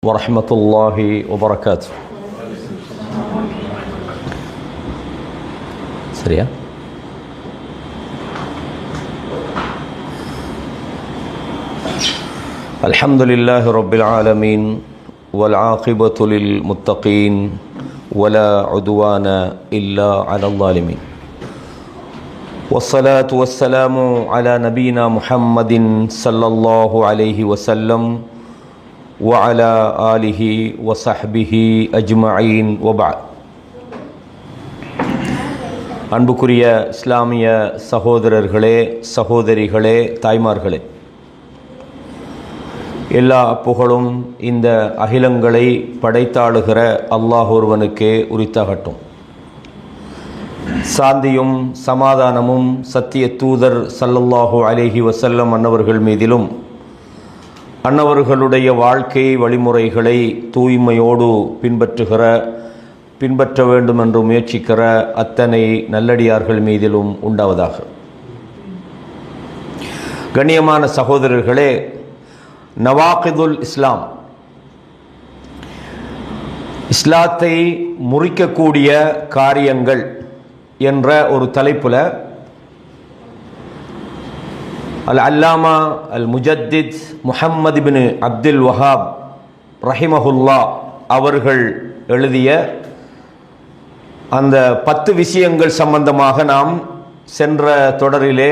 ورحمة الله وبركاته. سريع. الحمد لله رب العالمين والعاقبة للمتقين ولا عدوان إلا على الظالمين والصلاة والسلام على نبينا محمد صلى الله عليه وسلم وعلى آله وصحبه أجمعين وبعد. அன்புக்குரிய இஸ்லாமிய சகோதரர்களே, சகோதரிகளே, தாய்மார்களே, எல்லா புகழும் இந்த அகிலங்களை படைத்தாளுகிற அல்லாஹ் ஒருவனுக்கே உரித்தாகட்டும். சாந்தியும் சமாதானமும் சத்திய தூதர் ஸல்லல்லாஹு அலைஹி வஸல்லம் அன்னவர்கள் மீதிலும் அன்னவர்களுடைய வாழ்க்கை வழிமுறைகளை தூய்மையோடு பின்பற்ற வேண்டும் என்று முயற்சிக்கிற அத்தனை நல்லடியார்கள் மீதிலும் உண்டாவதாக. கண்ணியமான சகோதரர்களே, நவாகிதுல் இஸ்லாம், இஸ்லாத்தை முறிக்கக்கூடிய காரியங்கள் என்ற ஒரு தலைப்பில் அல்லாமா அல் முஜத்தித் முஹம்மது இப்னு அப்துல் வஹாப் ரஹிமஹுல்லா அவர்கள் எழுதிய அந்த 10 விஷயங்கள் சம்பந்தமாக நாம் சென்ற தொடரிலே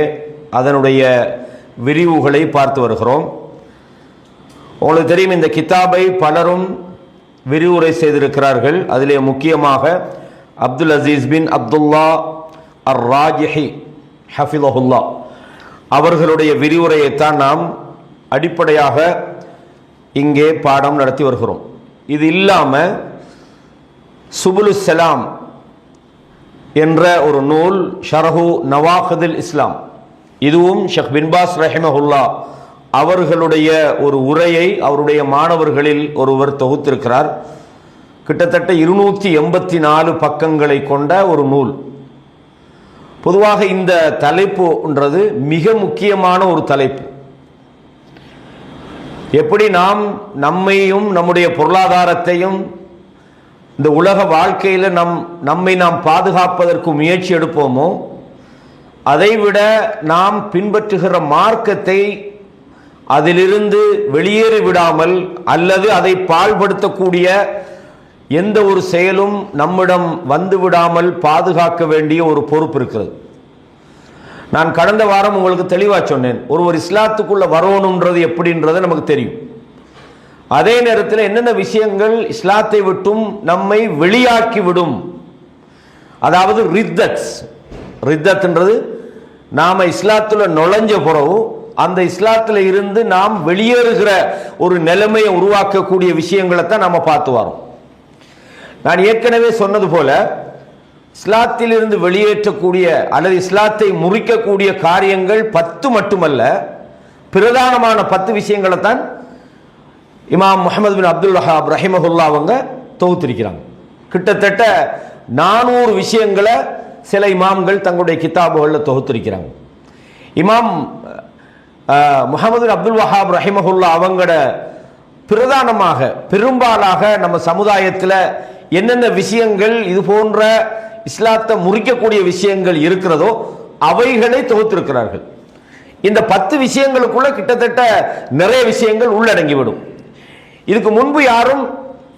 அதனுடைய விரிவுகளை பார்த்து வருகிறோம். உங்களுக்கு தெரியும், இந்த கிதாபை பலரும் விரிவுரை செய்திருக்கிறார்கள். அதிலே முக்கியமாக அப்துல் அசீஸ் பின் அப்துல்லா அர் ராஜிஹி ஹஃபிலஹுல்லா அவர்களுடைய விரிவுரையைத்தான் நாம் அடிப்படையாக இங்கே பாடம் நடத்தி வருகிறோம். இது இல்லாமல் சுபுலுஸ் ஸலாம் என்ற ஒரு நூல், ஷரஹு நவாகிதுல் இஸ்லாம், இதுவும் ஷேக் பின் பாஸ் ரஹிமஹுல்லா அவர்களுடைய ஒரு உரையை அவருடைய மாணவர்களில் ஒருவர் தொகுத்திருக்கிறார். கிட்டத்தட்ட 284 பக்கங்களை கொண்ட ஒரு நூல். பொதுவாக இந்த தலைப்புன்றது மிக முக்கியமான ஒரு தலைப்பு. எப்படி நாம் நம்மையும் நம்முடைய பொருளாதாரத்தையும் இந்த உலக வாழ்க்கையில் நம்மை நாம் பாதுகாப்பதற்கு முயற்சி எடுப்போமோ, அதைவிட நாம் பின்பற்றுகிற மார்க்கத்தை அதிலிருந்து வெளியேறி விடாமல் அல்லது அதை பாழ்படுத்தக்கூடிய எந்த ஒரு செயலும் நம்மிடம் வந்து விடாமல் பாதுகாக்க வேண்டிய ஒரு பொறுப்பு இருக்கிறது. நான் கடந்த வாரம் உங்களுக்கு தெளிவாக சொன்னேன், ஒருவர் இஸ்லாத்துக்குள்ள வரணுன்றது எப்படின்றது நமக்கு தெரியும். அதே நேரத்தில் என்னென்ன விஷயங்கள் இஸ்லாத்தை விட்டும் நம்மை வெளியாக்கி விடும், அதாவது ரித்தத்ன்றது நாம இஸ்லாத்துல நுழைஞ்ச பிறகு அந்த இஸ்லாத்துல இருந்து நாம் வெளியேறுகிற ஒரு நிலைமையை உருவாக்கக்கூடிய விஷயங்களை தான் நாம பார்த்து வரோம். நான் ஏற்கனவே சொன்னது போல, இஸ்லாத்தில் இருந்து வெளியேற்றக்கூடிய அல்லது இஸ்லாத்தை முறிக்கக்கூடிய காரியங்கள் 10 மட்டுமல்ல, பிரதானமான 10 விஷயங்களை தான் இமாம் முஹம்மது பின் அப்துல் வஹாப் ரஹிமஹுல்லா அவங்க தொகுத்திருக்கிறாங்க. கிட்டத்தட்ட 400 விஷயங்களை சில இமாம்கள் தங்களுடைய கிதாபுகளில் தொகுத்திருக்கிறாங்க. இமாம் முஹம்மது பின் அப்துல் வஹாப் ரஹிமஹுல்லா அவங்களோட பிரதானமாக பெரும்பாலாக நம்ம சமுதாயத்தில் என்னென்ன விஷயங்கள் இது போன்ற இஸ்லாத்தை முறிக்கக்கூடிய விஷயங்கள் இருக்கிறதோ அவைகளை தொகுத்திருக்கிறார்கள். இந்த 10 விஷயங்களுக்குள்ள கிட்டத்தட்ட நிறைய விஷயங்கள் உள்ளடங்கிவிடும். இதுக்கு முன்பு யாரும்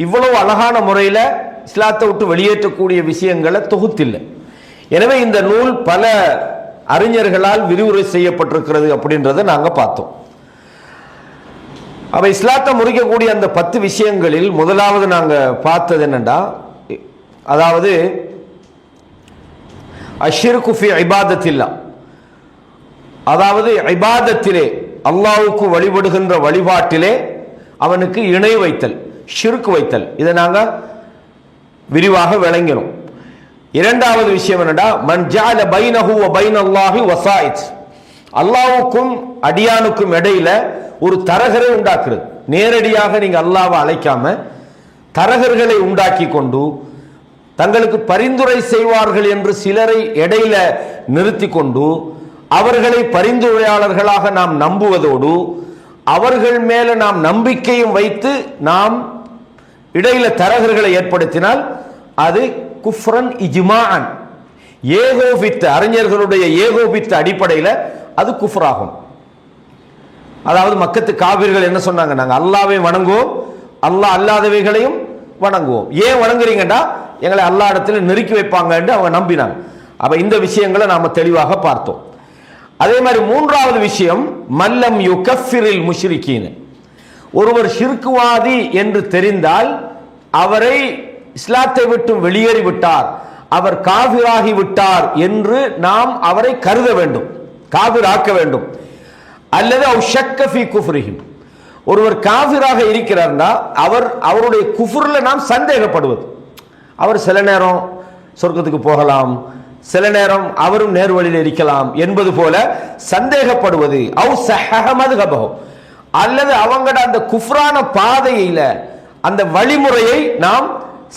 இவ்வளவு அழகான முறையில் இஸ்லாத்தை விட்டு வெளியேற்றக்கூடிய விஷயங்களை தொகுத்தில்லை. எனவே இந்த நூல் பல அறிஞர்களால் விரிவுரை செய்யப்பட்டிருக்கிறது அப்படின்றத நாங்கள் பார்த்தோம். அப்ப இஸ்லாத்தை முறிக்கக்கூடிய அந்த 10 விஷயங்களில் முதலாவது நாங்க பார்த்தது என்னன்னா, அதாவது அஷ்ஷிர்கு ஃபி இபாதத்தில்லாஹ், அதாவது இபாதத்திலே அல்லாஹ்வுக்கு வழிபடுகின்ற வழிபாட்டிலே அவனுக்கு இணை வைத்தல், ஷிர்க் வைத்தல். இதை நாங்க விரிவாக விளங்கினோம். இரண்டாவது விஷயம் என்னன்னா, மன் ஜஅல பைனஹு வ பைனல்லாஹி வஸாயித், அல்லாஹ்வுக்கும் அடியானுக்கும் இடையில ஒரு தரகரை உண்டாக்குறது. நேரடியாக நீங்க அல்லாஹ்வை அழைக்காம தரகர்களை உண்டாக்கி கொண்டு தங்களுக்கு பரிந்துரை செய்வார்கள் என்று சிலரை இடையில நிறுத்தி கொண்டு அவர்களை பரிந்துரையாளர்களாக நாம் நம்புவதோடு அவர்கள் மேல நாம் நம்பிக்கையும் வைத்து நாம் இடையில தரகர்களை ஏற்படுத்தினால் அது குஃப்ரன் இஜ்மாஅன், ஏகோபித்த அறிஞர்களுடைய ஏகோபித்த அடிப்படையில் அது குஃப்ராகும். அதாவது மக்கத்து காபிர்கள் என்ன சொன்னாங்க, நாங்கள் அல்லாவை வணங்குவோம், அல்லாஹ் அல்லாதவைகளையும் வணங்குவோம். ஏன் வணங்குறீங்கடா, எங்களை அல்லா இடத்துல நெருக்கி வைப்பாங்க என்று அவங்க நம்பினாங்க. அப்ப இந்த விஷயங்களை நாம தெளிவாக பார்த்தோம். அதே மாதிரி மூன்றாவது விஷயம், மல்லம் யுகஃபிரில் முஷ்ரிகீன், ஒருவர் ஷிர்குவாதி என்று தெரிந்தால் அவரை இஸ்லாத்தை விட்டு வெளியேறி விட்டார், அவர் காபிராகி விட்டார் என்று நாம் அவரை கருத வேண்டும், காபிராக்க வேண்டும். அல்லது ஒருவர் காபிராக இருக்கிறார்னா அவருடைய குஃப்ர்ல நாம் சந்தேகப்படுவது. அவர் சில நேரம் சொர்க்கத்துக்கு போகலாம், சில நேரம் அவரும் நேர்வழியில் இருக்கலாம் என்பது போல சந்தேகப்படுவது. அல்லது அவங்களோட அந்த குஃப்ரான பாதையில அந்த வழிமுறையை நாம்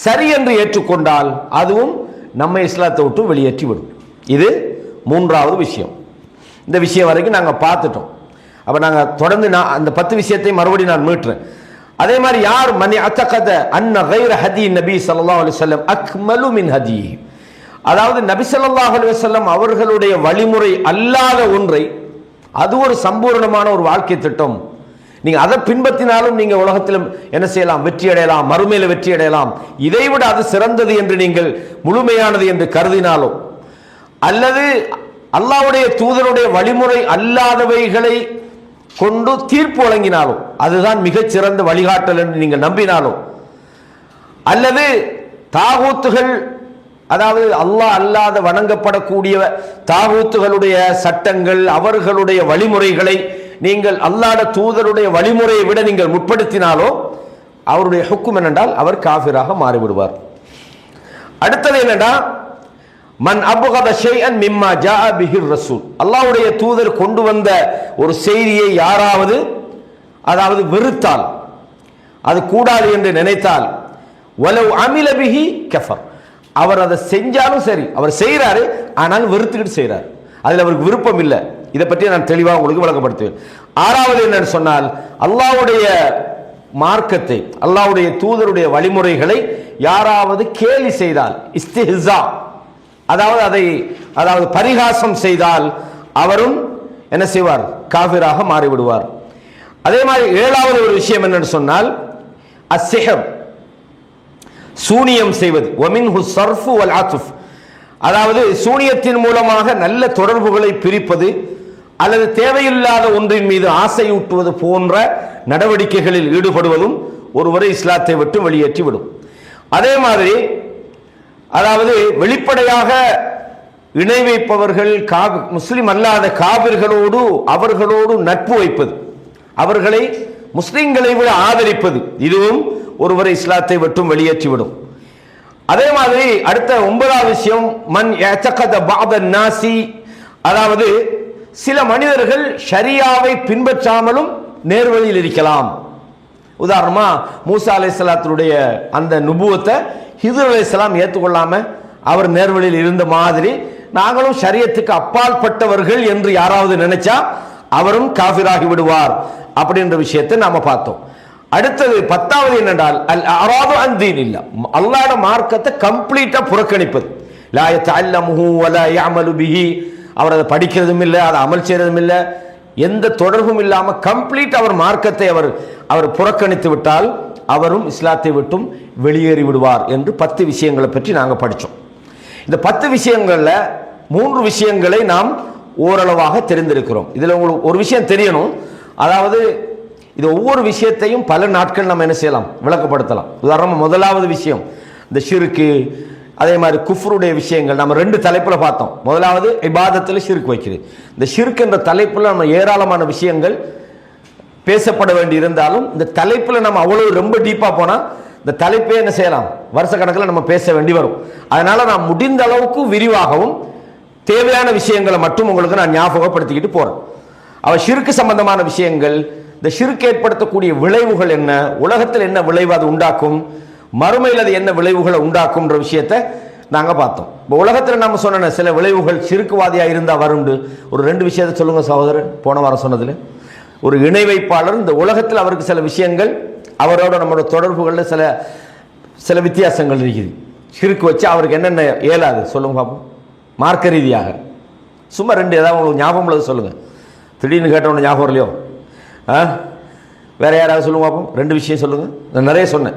சரி என்று ஏற்றுக்கொண்டால் அதுவும் நம்ம இஸ்லாத்தை விட்டு வெளியேற்றி விடும். இது மூன்றாவது விஷயம். இந்த விஷயம் வரைக்கும் நாங்கள் பார்த்துட்டோம். அப்ப நாங்கள் தொடர்ந்து அந்த 10 விஷயத்தை மறுபடியும் நான் மீட்டுறேன். அதே மாதிரி யார் மனி அத்தகத அன்ன கைர ஹதி நபி ஸல்லல்லாஹு அலைஹி வஸல்லம் அக்மலு மின் ஹதி, அதாவது நபி ஸல்லல்லாஹு அலைஹி வஸல்லம் அவர்களுடைய வழிமுறை அல்லாத ஒன்றை, அது ஒரு சம்பூர்ணமான ஒரு வாழ்க்கை திட்டம், நீங்க அதை பின்பற்றினாலும் நீங்க உலகத்திலும் என்ன செய்யலாம், வெற்றி அடையலாம், மறுமையில வெற்றி அடையலாம், இதைவிட அது சிறந்தது என்று நீங்கள் முழுமையானது என்று கருதினாலும், அல்லது அல்லாஹ்வுடைய தூதருடைய வழிமுறை அல்லாதவைகளை கொண்டு தீர்ப்பு வழங்கினாலும் அதுதான் மிகச் சிறந்த வழிகாட்டல் என்று நீங்கள் நம்பினாலும், அல்லது தாகூத்துகள், அதாவது அல்லாஹ் அல்லாத வணங்கப்படக்கூடிய தாகூத்துகளுடைய சட்டங்கள், அவர்களுடைய வழிமுறைகளை நீங்கள் அல்லாஹ்வுடைய தூதருடைய வழிமுறையை விட நீங்கள் முற்படுத்தினாலோ அவருடைய ஹுக்கும் என்னென்றால் அவர் காஃபிராக மாறிவிடுவார். அடுத்தது என்னடா, மன் அப்கத ஷைஅன் மிம்மா ஜாஅ பிஹிர் ரசூல், அல்லாஹ்வுடைய தூதர் கொண்டு வந்த ஒரு செய்தியை யாராவது அதாவது வெறுத்தால், அது கூடாது என்று நினைத்தால், வலவ் அமில பிஹி கஃபர், அவர் அதை செஞ்சாலும் சரி, அவர் செய்கிறாரு ஆனால் வெறுத்துக்கிட்டு செய்கிறார், அதில் அவருக்கு விருப்பம் இல்லை. இதை பற்றி நான் தெளிவாக உங்களுக்கு விளக்கப்படுத்துவேன். ஆறாவது என்னன்னு சொன்னால், அல்லாஹ்வுடைய மார்க்கத்தை, அல்லாஹ்வுடைய தூதருடைய வழிமுறைகளை யாராவது கேலி செய்தால், இஸ்திஹ்ஸா, அதாவது பரிகாசம் செய்தால் அவரும் என்ன செய்வார், காஃபிராக மாறிவிடுவார். அதே மாதிரி ஏழாவது ஒரு விஷயம் என்னன்னு சொன்னால், அஸ்ஸிஹர், சூனியம் செய்வது, வமின்ஹு ஸர்ஃபு வல் அத்ஃப், அதாவது சூனியத்தின் மூலமாக நல்ல தொடர்புகளை பிரிப்பது அல்லது தேவையில்லாத ஒன்றின் மீது ஆசையூட்டுவது போன்ற நடவடிக்கைகளில் ஈடுபடுவதும் ஒருவரை இஸ்லாத்தை விட்டு வெளியேற்றி விடும். அதே மாதிரி அதாவது வெளிப்படையாக இணை வைப்பவர்கள், முஸ்லிம் அல்லாத காபிர்களோடு அவர்களோடு நட்பு வைப்பது, அவர்களை முஸ்லிம்களை விட ஆதரிப்பது, இதுவும் ஒருவரை இஸ்லாத்தை விட்டும் வெளியேற்றிவிடும். அதே மாதிரி அடுத்த 9வது விஷயம், மன் யஅதகத பஅத நாசி, அதாவது சில மனிதர்கள் ஷரியாவை பின்பற்றாமலும் நேர்வழியில் இருக்கலாம். உதாரணமா மூசா அலைஹிஸ்ஸலாத்துடைய அந்த நுபுவத்தை ஹிதுர் அலைஹிஸ்ஸலாம் ஏற்றுக்கொள்ளாம அவர் நேர்வழியில் இருந்த மாதிரி நாங்களும் ஷரியத்துக்கு அப்பாற்பட்டவர்கள் என்று யாராவது நினைச்சா அவரும் காஃபிராகி விடுவார் அப்படின்ற விஷயத்தை நாம பார்த்தோம். அடுத்தது 10வது என்னென்றால் அல் அராது அன் தீனில்லாஹ், அல்லாஹ்வுடைய மார்க்கத்தை கம்ப்ளீட்டா புறக்கணிப்பது. லா யதஅல்லமுஹு வலா யஅமலு பிஹி, அவர் அதை படிக்கிறதும் இல்லை, அதை அமல் செய்யறதும் இல்லை, எந்த தொடர்பும் இல்லாமல் கம்ப்ளீட் அவர் மார்க்கத்தை அவர் புறக்கணித்து விட்டால் அவரும் இஸ்லாத்தை விட்டும் வெளியேறி விடுவார் என்று 10 விஷயங்களை பற்றி நாங்கள் படித்தோம். இந்த 10 விஷயங்கள்ல 3 விஷயங்களை நாம் ஓரளவாக தெரிந்திருக்கிறோம். இதில் உங்களுக்கு ஒரு விஷயம் தெரியணும், அதாவது இது ஒவ்வொரு விஷயத்தையும் பல நாட்கள் நம்ம என்ன செய்யலாம், விளக்கப்படுத்தலாம். உதாரணமாக முதலாவது விஷயம் இந்த ஷிர்க்கு, அதே மாதிரி குஃப்ருடைய விஷயங்கள் நம்ம 2 தலைப்புல பார்த்தோம். முதலாவது இபாதத்தில் ஷிர்க் வைக்கிறது. இந்த ஷிர்க் என்ற தலைப்புல நம்ம ஏராளமான விஷயங்கள் பேசப்பட வேண்டி இருந்தாலும் இந்த தலைப்புல நம்ம அவ்வளவு ரொம்ப டீப்பா போனா இந்த தலைப்பே என்ன செய்யலாம், வருஷ கணக்கில் நம்ம பேச வேண்டி வரும். அதனால நான் முடிந்த அளவுக்கு விரிவாகவும் தேவையான விஷயங்களை மட்டும் உங்களுக்கு நான் ஞாபகப்படுத்திக்கிட்டு போறேன். ஷிர்க் சம்பந்தமான விஷயங்கள், இந்த ஷிர்க் ஏற்படுத்தக்கூடிய விளைவுகள் என்ன, உலகத்தில் என்ன விளைவு அது உண்டாக்கும், மறுமையில் அது என்ன விளைவுகளை உண்டாக்கும்ன்ற விஷயத்தை நாங்கள் பார்த்தோம். இப்போ உலகத்தில் நம்ம சொன்ன சில விளைவுகள் ஷிர்க்குவாதியாக இருந்தால் வருண்டு. ஒரு 2 விஷயத்தை சொல்லுங்க சகோதரர். போன வாரம் சொன்னதில் ஒரு இணை வைப்பாளர் இந்த உலகத்தில் அவருக்கு சில விஷயங்கள் அவரோட நம்மளோட தொடர்புகளில் சில சில வித்தியாசங்கள் இருக்குது. ஷிர்க் வச்சு அவருக்கு என்னென்ன இயலாது சொல்லுங்க பார்ப்போம். மார்க்க ரீதியாக சும்மா ரெண்டு ஏதாவது உங்களுக்கு ஞாபகம் உள்ளது சொல்லுங்கள். திடீர்னு கேட்டவொன்னு ஞாபகம் இல்லையோ? வேற யாராவது சொல்லுங்க பார்ப்போம். ரெண்டு விஷயம் சொல்லுங்கள். நான் நிறைய சொன்னேன்.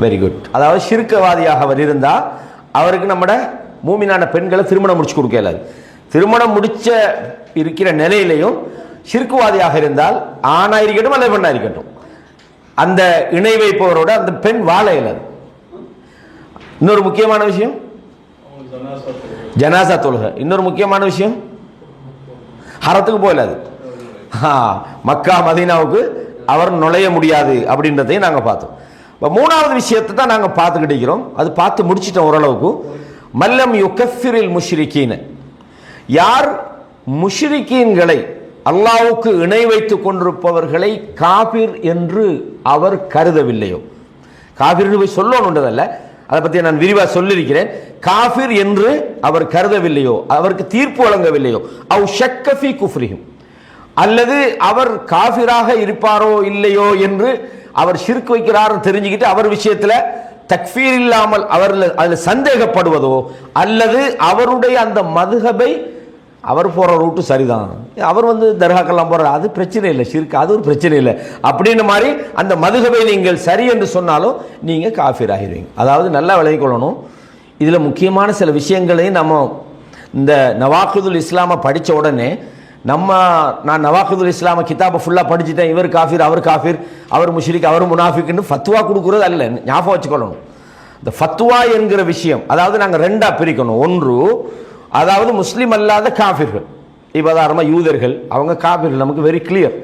Very good. அதாவது ஷிர்கவாதியாக அவர் இருந்தால் அவருக்கு நம்மட மூமினான பெண்களை திருமணம் முடிச்சு கொடுக்க இயலாது. திருமணம் முடிச்ச இருக்கிற நிலையிலையும் ஷிர்குவாதியாக இருந்தால் ஆணா இருக்கட்டும் அல்லது பெண்ணா இருக்கட்டும், அந்த இணை வைப்பவரோட அந்த பெண் வாழ இயலாது. இன்னொரு முக்கியமான விஷயம் ஜனாசா தொழுகை. இன்னொரு முக்கியமான விஷயம் ஹரத்துக்கு போயிடாது. மக்கா மதீனாவுக்கு அவர் நுழைய முடியாது அப்படின்றதையும் நாங்கள் பார்த்தோம். இப்போ மூணாவது விஷயத்தை தான் நாங்கள் பார்த்துக்கிட்டு இருக்கிறோம். அது பார்த்து முடிச்சிட்டோம் ஓரளவுக்கு. மல்லம் யுகஃபிரில் முஷ்ரிகீன, யார் முஷ்ரிகீன்களை அல்லாஹ்வுக்கு இணை வைத்துக் கொண்டிருப்பவர்களை காபிர் என்று அவர் கருதவில்லையோ, காபிர்னு போய் சொல்லணுன்றதல்ல, அதை பற்றி நான் விரிவாக சொல்லியிருக்கிறேன். காபிர் என்று அவர் கருதவில்லையோ, அவருக்கு தீர்ப்பு வழங்கவில்லையோ, அவ் ஷக்கஃபி குஃப்ரிஹிம், அல்லது அவர் காபிராக இருப்பாரோ இல்லையோ என்று அவர் ஷிர்க் வைக்கிறார் தெரிஞ்சுக்கிட்டு அவர் விஷயத்தில் தக்ஃபீர் இல்லாமல் அவர் அதில் சந்தேகப்படுவதோ, அல்லது அவருடைய அந்த மதுஹபை அவர் போகிற ரூட்டு சரிதான், அவர் தர்காக்கெல்லாம் போகிறார், அது பிரச்சனை இல்லை, ஷிர்க் அது ஒரு பிரச்சனை இல்லை அப்படின்னு மாதிரி அந்த மதுஹபை நீங்கள் சரி என்று சொன்னாலும் நீங்கள் காஃபிர் ஆகிடுவீங்க. அதாவது நல்லா விளங்கிக் கொள்ளணும். இதில் முக்கியமான சில விஷயங்களையும் நம்ம இந்த நவாக்குதுல் இஸ்லாமை படித்த உடனே நான் நவாக்குதுல் இஸ்லாம கிதாபை ஃபுல்லாக படிச்சுட்டேன், இவர் காஃபிர் அவர் காஃபிர் அவர் முஷ்ரிக் அவர் முனாஃபிக்னு ஃபத்வா கொடுக்குறது அல்ல. ஞாபகம் வச்சுக்கொள்ளணும். இந்த ஃபத்வா என்கிற விஷயம் அதாவது நாங்கள் ரெண்டாக பிரிக்கணும். ஒன்று அதாவது முஸ்லீம் அல்லாத காஃபிர்கள், இப்போ உதாரணமாக யூதர்கள் அவங்க காஃபிர்கள், நமக்கு வெரி கிளியர்.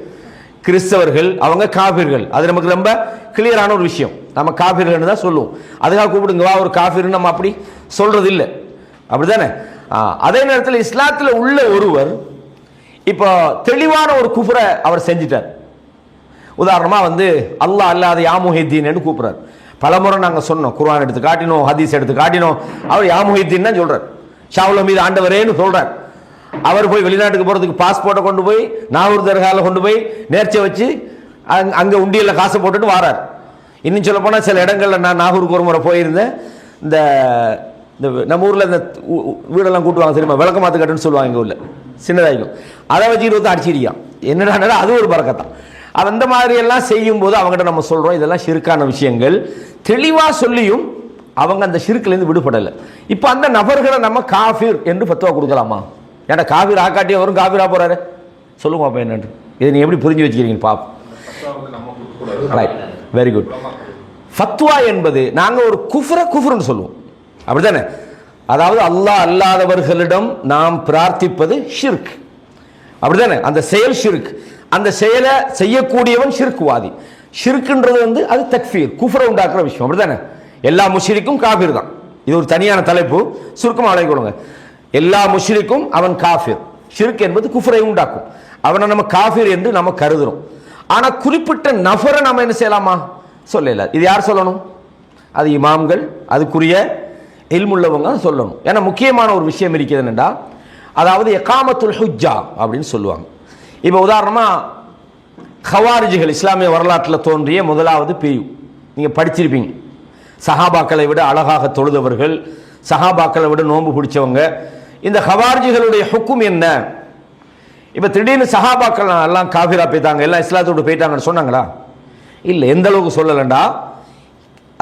கிறிஸ்தவர்கள் அவங்க காஃபிர்கள், அது நமக்கு ரொம்ப கிளியரான ஒரு விஷயம். நம்ம காஃபிர்கள்னு தான் சொல்லுவோம். அதுக்காக கூப்பிடுங்க வா ஒரு காஃபிர்னு நம்ம அப்படி சொல்றது இல்லை, அப்படிதானே? அதே நேரத்தில் இஸ்லாத்தில் உள்ள ஒருவர் இப்போ தெளிவான ஒரு குஃப்ரை அவர் செஞ்சிட்டார். உதாரணமாக அல்லாஹ் அல்லாத யாமுஹித்தீன் கூப்பிட்றார். பலமுறை நாங்கள் சொன்னோம், குர்ஆன் எடுத்து காட்டினோம், ஹதீஸ் எடுத்து காட்டினோம். அவர் யாமுஹித்தீன் தான் சொல்றார், ஷாவுல் மீது ஆண்டவரேன்னு சொல்றார். அவர் போய் வெளிநாட்டுக்கு போகிறதுக்கு பாஸ்போர்ட்டை கொண்டு போய் நாகூர் தர்காவில் கொண்டு போய் நேர்ச்சை வச்சு அங்கே உண்டியலில் காசை போட்டுட்டு வாரார். இன்னும் சொல்ல போனால் சில இடங்களில் நான் நாகூருக்கு ஒரு முறை போயிருந்தேன். இந்த நம்ம ஊரில் இந்த வீடெல்லாம் கூட்டுவாங்க தெரியுமா, விளக்க மாற்று கட்டுன்னு சொல்லுவாங்க எங்கள் ஊரில், சின்னதாகும். அதை வச்சு 20 அடிச்சிருக்கான். என்னடா அது ஒரு பறக்கத்தான். அந்த மாதிரி எல்லாம் செய்யும் போது அவங்ககிட்ட நம்ம சொல்றோம் இதெல்லாம் ஷிர்கான விஷயங்கள். தெளிவா சொல்லியும் அவங்க அந்த ஷிர்க்லேருந்து விடுபடலை. இப்போ அந்த நபர்களை நம்ம காஃபிர் என்று ஃபத்வா கொடுக்கலாமா? ஏன்னா காஃபிர் ஆக்காட்டி அவரும் காஃபிரா போறாரு. சொல்லுங்க அப்போ என்னன்று இதை நீ எப்படி புரிஞ்சு வச்சுக்கிறீங்க பாப்போம். Right, very good. ஃபத்வா என்பது நாங்க ஒரு குஃப்ருன்னு சொல்லுவோம், அப்படித்தானே? அதாவது அல்லாஹ் அல்லாதவர்களிடம் நாம் பிரார்த்திப்பது ஷிர்க், அப்படித்தானே? அந்த செயல் ஷிர்க், அந்த செயலை செய்யக்கூடியவன் ஷிர்க்வாதி. ஷிர்க்ன்றது அது தக்ஃபீர், குஃப்ரை உண்டாக்குற விஷயம், அப்படித்தானே? எல்லா முஷ்ரிக்கும் காஃபிர் தான். இது ஒரு தனியான தலைப்பு, சுருக்கமாக அழைக்கொள்ளுங்க. எல்லா முஷ்ரிக்கும் அவன் காஃபிர். ஷிர்க் என்பது குஃப்ரை உண்டாக்கும். அவனை நம்ம காஃபிர் என்று நம்ம கருதுறோம். ஆனா குறிப்பிட்ட நபரை நம்ம என்ன செய்யலாமா? சொல்லல. இது யார் சொல்லணும்? அது இமாம்கள், அதுக்குரிய இல்முள்ளவங்க சொல்லணும். ஏன்னா முக்கியமான ஒரு விஷயம் இருக்கிறது என்னடா, அதாவது இகாமத்துல் ஹுஜ்ஜா அப்படின்னு சொல்லுவாங்க. இப்போ உதாரணமா ஹவாரிஜிகள் இஸ்லாமிய வரலாற்றில் தோன்றிய முதலாவது பிரிவு, நீங்க படிச்சிருப்பீங்க. சஹாபாக்களை விட அழகாக தொழுதவர்கள், சஹாபாக்களை விட நோன்பு பிடிச்சவங்க. இந்த ஹவாரிஜிகளுடைய ஹுக்கும் என்ன? இப்போ திடீர்னு சஹாபாக்கள் எல்லாம் காஃபிரா போயிட்டாங்க, எல்லாம் இஸ்லாத்தோடு போயிட்டாங்கன்னு சொன்னாங்களா? இல்லை, எந்த அளவுக்கு சொல்லலண்டா,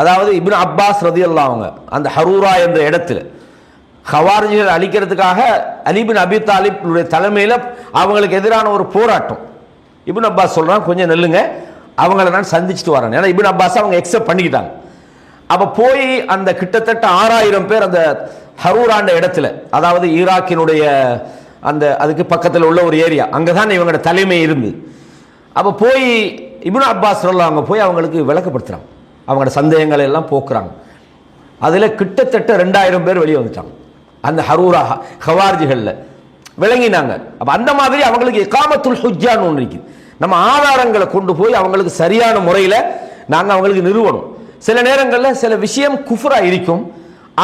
அதாவது இப்னு அப்பாஸ் ரதியல்லாஹு அவங்க அந்த ஹரூரா என்ற இடத்துல ஹவாரிஜிகள் அழிக்கிறதுக்காக அலி பின் அபி தாலிப் தலைமையில் அவங்களுக்கு எதிரான ஒரு போராட்டம். இப்னு அப்பாஸ் சொல்றான், கொஞ்சம் நெல்லுங்க, அவங்கள நான் சந்திச்சுட்டு வரேன். ஏன்னா இப்னு அப்பாஸ் அவங்க எக்ஸப்ட் பண்ணிக்கிட்டாங்க. அப்போ போய் அந்த கிட்டத்தட்ட 6000 பேர் அந்த ஹரூராண்ட இடத்துல, அதாவது ஈராக்கினுடைய அந்த அதுக்கு பக்கத்தில் உள்ள ஒரு ஏரியா, அங்கே தான் இவங்களோட தலைமை இருந்து. அப்போ போய் இப்னு அப்பாஸ் அவங்க போய் அவங்களுக்கு விளக்கப்படுத்துறாங்க, அவங்களோட சந்தேகங்களை எல்லாம் போக்குறாங்க. அதில் கிட்டத்தட்ட 2000 பேர் வெளியே வந்துட்டாங்க அந்த ஹரூரா ஹவாரிஜிகளில், விளங்கினாங்க. அப்போ அந்த மாதிரி அவங்களுக்கு இகாமத்துல் ஹுஜ்ஜான்னு ஒன்று இருக்குது. நம்ம ஆதாரங்களை கொண்டு போய் அவங்களுக்கு சரியான முறையில் நாங்கள் அவங்களுக்கு நிறுவனம். சில நேரங்களில் சில விஷயம் குஃப்ரா இருக்கும்,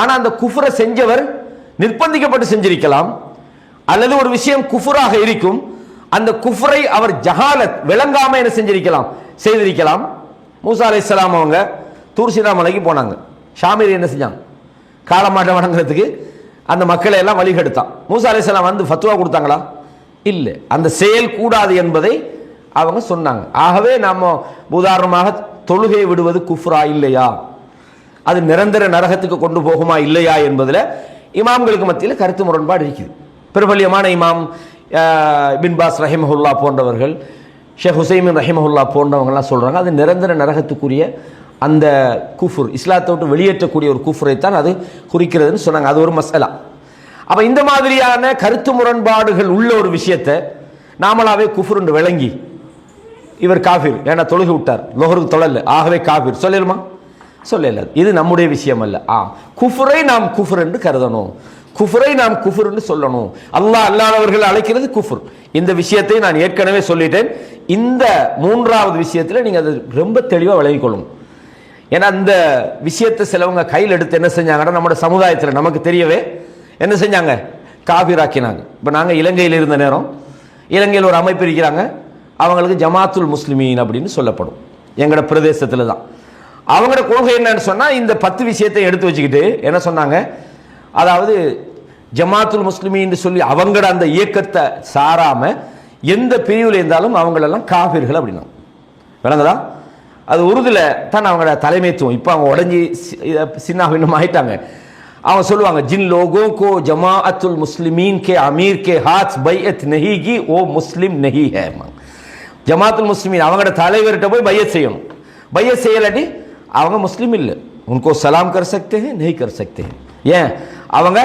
ஆனால் அந்த குஃப்ரை செஞ்சவர் நிர்பந்திக்கப்பட்டு செஞ்சிருக்கலாம், அல்லது ஒரு விஷயம் குஃப்ராக இருக்கும், அந்த குஃப்ரை அவர் ஜஹாலத் விளங்காம என்ன செஞ்சிருக்கலாம், செய்திருக்கலாம். மூசா அலைஹிஸ்ஸலாம் அவங்க தூர் சீனா மலைக்கு போனாங்க. ஷாமிரி என்ன செஞ்சாங்க, காளமாட்டை வணங்குறதுக்கு அந்த மக்களை எல்லாம் வழிகெடுத்தான். மூசா அலைஹிஸ்ஸலாம் வந்து ஃபத்வா கொடுத்தாங்களா? இல்லை. அந்த செயல் கூடாது என்பதை அவங்க சொன்னாங்க. ஆகவே நாம உதாரணமாக தொழுகை விடுவது குஃப்ரா இல்லையா, அது நிரந்தர நரகத்துக்கு கொண்டு போகுமா இல்லையா என்பதில் இமாம்களுக்கு மத்தியில் கருத்து முரண்பாடு இருக்குது. பிரபல்யமான இமாம் இப்னு பாஸ் ரஹிமஹுல்லா போன்றவர்கள், ஷேக் ஹுசைமின் ரஹிமஹுல்லா போன்றவங்கலாம் சொல்கிறாங்க அது நிரந்தர நரகத்துக்குரிய அந்த குஃபுர், இஸ்லாத்தை விட்டு வெளியேற்றக்கூடிய ஒரு குஃபுரை தான் அது குறிக்கிறதுன்னு சொன்னாங்க. அது ஒரு மசலா. அப்போ இந்த மாதிரியான கருத்து முரண்பாடுகள் உள்ள ஒரு விஷயத்தை நாமளாவே குஃபுர்னு விளங்கி இவர் காஃபிர், ஏன்னா தொழுகை விட்டார், லோஹருக்கு தொழல, ஆகவே காஃபிர் சொல்லலுமா? சொல்லல. இது நம்முடைய விஷயம் அல்ல. குஃபுரை நாம் குஃபுர் என்று கருதணும், குஃபுரை நாம் குஃபுர் என்று சொல்லணும். அல்லாஹ் அல்லாதவர்கள் அழைக்கிறது குஃபுர். இந்த விஷயத்தை நான் ஏற்கனவே சொல்லிட்டேன். இந்த மூன்றாவது விஷயத்தில் நீங்கள் அதை ரொம்ப தெளிவாக விளங்கிக் கொள்ளணும். ஏன்னா இந்த விஷயத்தை சிலவங்க கையில் எடுத்து என்ன செஞ்சாங்கன்னா, நம்முடைய சமுதாயத்தில் நமக்கு தெரியவே என்ன செஞ்சாங்க, காபிராக்கினாங்க. இப்போ நாங்கள் இலங்கையில் இருந்த நேரம், இலங்கையில் ஒரு அமைப்பு இருக்கிறாங்க, அவங்களுக்கு ஜமாத்துல் முஸ்லிமீன் அப்படின்னு சொல்லப்படும், எங்களோட பிரதேசத்தில் தான். அவங்களோட கொள்கை என்னன்னு சொன்னால், இந்த 10 விஷயத்தை எடுத்து வச்சுக்கிட்டு என்ன சொன்னாங்க, அதாவது ஜமாத்துல் முஸ்லிமீன் சொல்லி அவங்களோட அந்த இயக்கத்தை சாராம எந்த பிரிவில் இருந்தாலும் அவங்களெல்லாம் காபிர்கள் அப்படின்னா விளங்குதா. அது உருதுல தான் அவங்களோட தலைமைத்துவம். இப்போ அவங்க உடஞ்சி சின்ன பின்னம் ஆயிட்டாங்க. அவங்க சொல்லுவாங்க, ஜின் லோகோ கோ ஜமாஅத்துல் முஸ்லிமீன் கே அமீர் கே ஹாத் பையத் நஹி கி ஓ முஸ்லிம் நஹி ஹே. ஜமாத்துல் முஸ்லிமீன் அவங்களோட தலைவர்கிட்ட போய் பையத் செய்யணும், பையத் செய்யலாட்டி அவங்க முஸ்லீம் இல்லை. உनको சலாம் கர் சக்தே ஹே நஹி கர் சக்தே ஹே. ஏன் அவங்க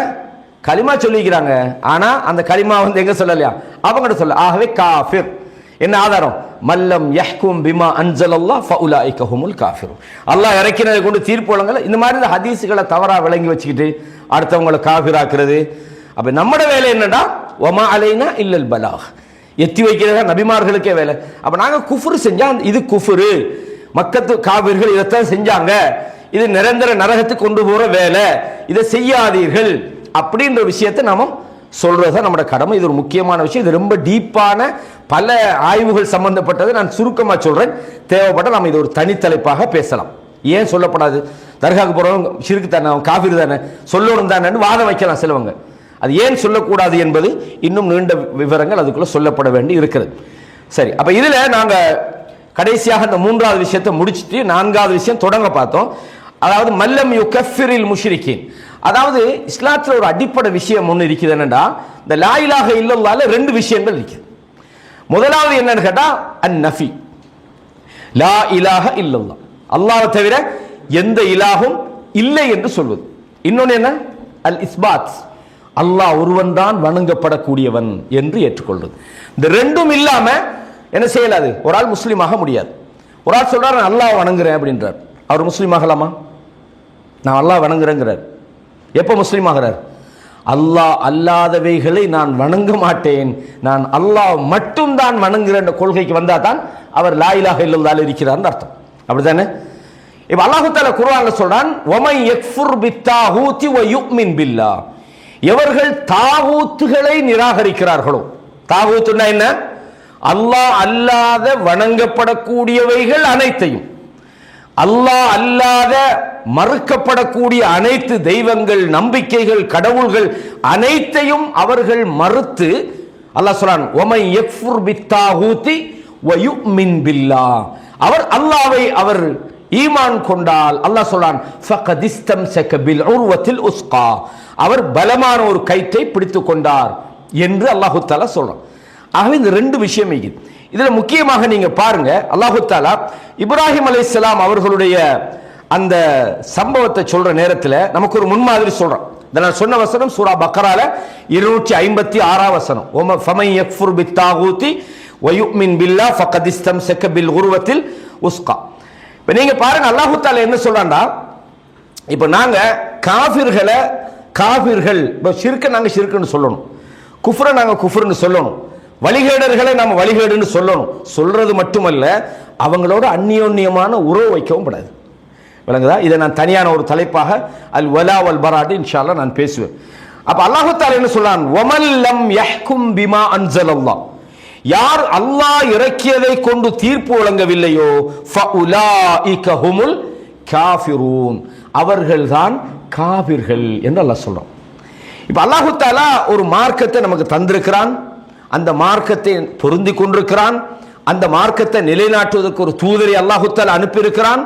கலிமா சொல்லிக்கிறாங்க, ஆனா அந்த கலிமா வந்து எங்க சொல்லலையா, அவங்ககிட்ட சொல்ல. ஆகவே காஃபிர். என்ன ஆதாரம்? மல்லம் யஹ்கும் பிமா அன்ஸலல்லாஹ் ஃபஉலாயிக ஹுமுல் காஃபிரூன். அல்லாஹ் இறக்கினதை கொண்டு தீர்ப்பு வழங்கல. இந்த மாதிரி இந்த ஹதீஸ்களை தவறா விளங்கி வச்சுக்கிட்டு அடுத்தவங்களை காஃபிராக்குறது. அப்ப நம்மட வேலை என்னடா, வமா அலைனா இல்லல் பலாக், எத்தி வைக்கிறதா நபிமார்களுக்கே வேலை. அப்ப நாங்க குஃப்ர் செஞ்சா இது குஃப்ரு, மக்கத்து காபிர்கள் இதைத்தான் செஞ்சாங்க, இது நிரந்தர நரகத்துக்கு கொண்டு போற வேலை, இதை செய்யாதீர்கள் அப்படின்ற விஷயத்தை நாம சொல்றதுதான் நம்மளோட கடமை. இது ஒரு முக்கியமான விஷயம். இது ரொம்ப டீப்பான பல ஆய்வுகள் சம்பந்தப்பட்டது. நான் சுருக்கமாக சொல்றேன், தேவைப்பட்ட நம்ம இது ஒரு தனித்தலைப்பாக பேசலாம். ஏன் சொல்லப்படாது? தர்காவுக்கு போறவங்க ஷிர்க் தானே, அவன் காஃபிர் தானே, சொல்லணும் தானே வாதம் வைக்கலாம் சிலவங்க. அது ஏன் சொல்லக்கூடாது என்பது இன்னும் நீண்ட விவரங்கள் அதுக்குள்ள சொல்லப்பட வேண்டி இருக்கிறது. சரி, அப்ப இதுல நாங்க கடைசியாக இந்த மூன்றாவது விஷயத்தை முடிச்சுட்டு நான்காவது விஷயம் தொடங்க பார்த்தோம். அதாவது மல்லம் யுகஃபிரில் முஷ்ரிக்கீன். அதாவது இஸ்லாத்தில் ஒரு அடிப்படை விஷயம் ஒன்று இருக்குது. என்னன்னா, இந்த லா இலாஹ இல்லல்லாஹ்ல 2 விஷயங்கள் இருக்குது. முதலாவது என்னன்னு கேட்டா அந்நஃபி, லா இலாஹ இல்லல்லாஹ், அல்லாஹ்வை தவிர எந்த இலாஹும் இல்லை என்று சொல்வது. இன்னொன்று என்ன, அல் இஸ்பாத், அல்லாஹ் ஒருவன் தான் வணங்கப்படக்கூடியவன் என்று ஏற்றுக்கொள்வது. இந்த 2ம் இல்லாம என்ன செய்யலாது, ஒரு ஆள் முஸ்லீம் ஆக முடியாது. ஒரு ஆள் சொல்றாரு அல்லாஹ் வணங்குறேன் அப்படின்றார், அவர் முஸ்லீம் ஆகலாமா? நான் அல்லாஹ் வணங்குறேங்கிறார். எப்ப முஸ்லீம் ஆகிறார்? அல்லாஹ் அல்லாதவைகளை நான் வணங்க மாட்டேன், நான் அல்லாஹ் மட்டும் தான் வணங்குறேன் கொள்கைக்கு வந்தா தான் அவர் லா இலாஹ இல்லல்லாஹ் இருக்கிறார்னு அர்த்தம். அப்படித்தானே? இப்ப அல்லாஹ் தஆலா குர்ஆன்ல சொல்றான், வமை யக்ஃபுர் பித்தாகூதி வ யுமின் பில்லாஹ், எவர்கள் தாகூத்துகளை நிராகரிக்கிறார்களோ. தாகூத்துன்னா என்ன? அல்லாஹ் அல்லாத வணங்கப்படக்கூடியவைகள் அனைத்தையும், அல்லாஹ் அல்லாத மறுக்கப்படக்கூடிய அனைத்து தெய்வங்கள், நம்பிக்கைகள், கடவுள்கள் அனைத்தையும் அவர்கள் மறுத்து அல்லாஹ் சொல்றான், ஒமை யக்ஃபுர் பித்தாகூதி வ யுமின் பில்லாஹ், அவர் அல்லாஹ்வை அவர் ஈமான் கொண்டால் அல்லாஹ் சொல்றான் ஃபகத் இஸ்தம்ஸக பில் உர்வத்தில் உஸ்கா, அவர் பலமான ஒரு கயிற்றை பிடித்துக் கொண்டார் என்று அல்லாஹ் தஆலா சொல்றான். ஆகவே இந்த 2 விஷயம் இருக்குது. இதுல முக்கியமாக நீங்க பாருங்க, அல்லாஹ் தஆலா இப்ராஹிம் அலைஹிஸ்ஸலாம் அவர்களுடைய அந்த சம்பவத்தை சொல்ற நேரத்தில் நமக்கு ஒரு முன்மாதிரி சொல்றான். நான் சொன்ன வசனம் சூரா பக்கரால 256 வசனம், ஃபமை யக்ஃபுர் பித்தாகூதி வ யுமின் பில்லாஹ் ஃபகத் இஸ்தம்ஸக பில் உர்வத்தில் உஸ்கா. இப்ப நீங்க பாருங்க அல்லாஹ் தஆலா என்ன சொல்றான்டா, இப்ப நாங்க காஃபிர்களை காஃபிர்கள், ஷிர்க்க நாங்க ஷிர்க்குன்னு சொல்லணும், குஃப்ர நாங்க குஃப்ர்னு சொல்லணும், வழிகேடர்களை நாம வழிகேடுன்னு சொல்லணும். சொல்றது மட்டுமல்ல, அவங்களோட அந்நியோன்யமான உறவு வைக்கவும் படாது. விளங்குதா? இதை நான் தனியான ஒரு தலைப்பாக அல் வலா வல் பராடி இன்ஷா அல்லாஹ் நான் பேசுவேன். அப்ப அல்லாஹ் தஆலா என்ன சொல்றான், வமல் லம் யஹ்கும் பிமா அன்ஸலல்லாஹ், யார் அல்லாஹ் இறக்கியதை கொண்டு தீர்ப்பு வழங்கவில்லையோ ஃபஉலாஇக ஹுமுல் காஃபிரூன், அவர்கள்தான் காபிர்கள் என்று அல்லாஹ் சொல்றான். இப்ப அல்லாஹ் தஆலா ஒரு மார்க்கத்தை நமக்கு தந்திருக்கிறான், அந்த மார்க்கத்தை பொருந்தி கொண்டிருக்கிறான், அந்த மார்க்கத்தை நிலைநாட்டுவதற்கு ஒரு தூதரை அல்லாஹ் தஆலா அனுப்பி இருக்கிறான்.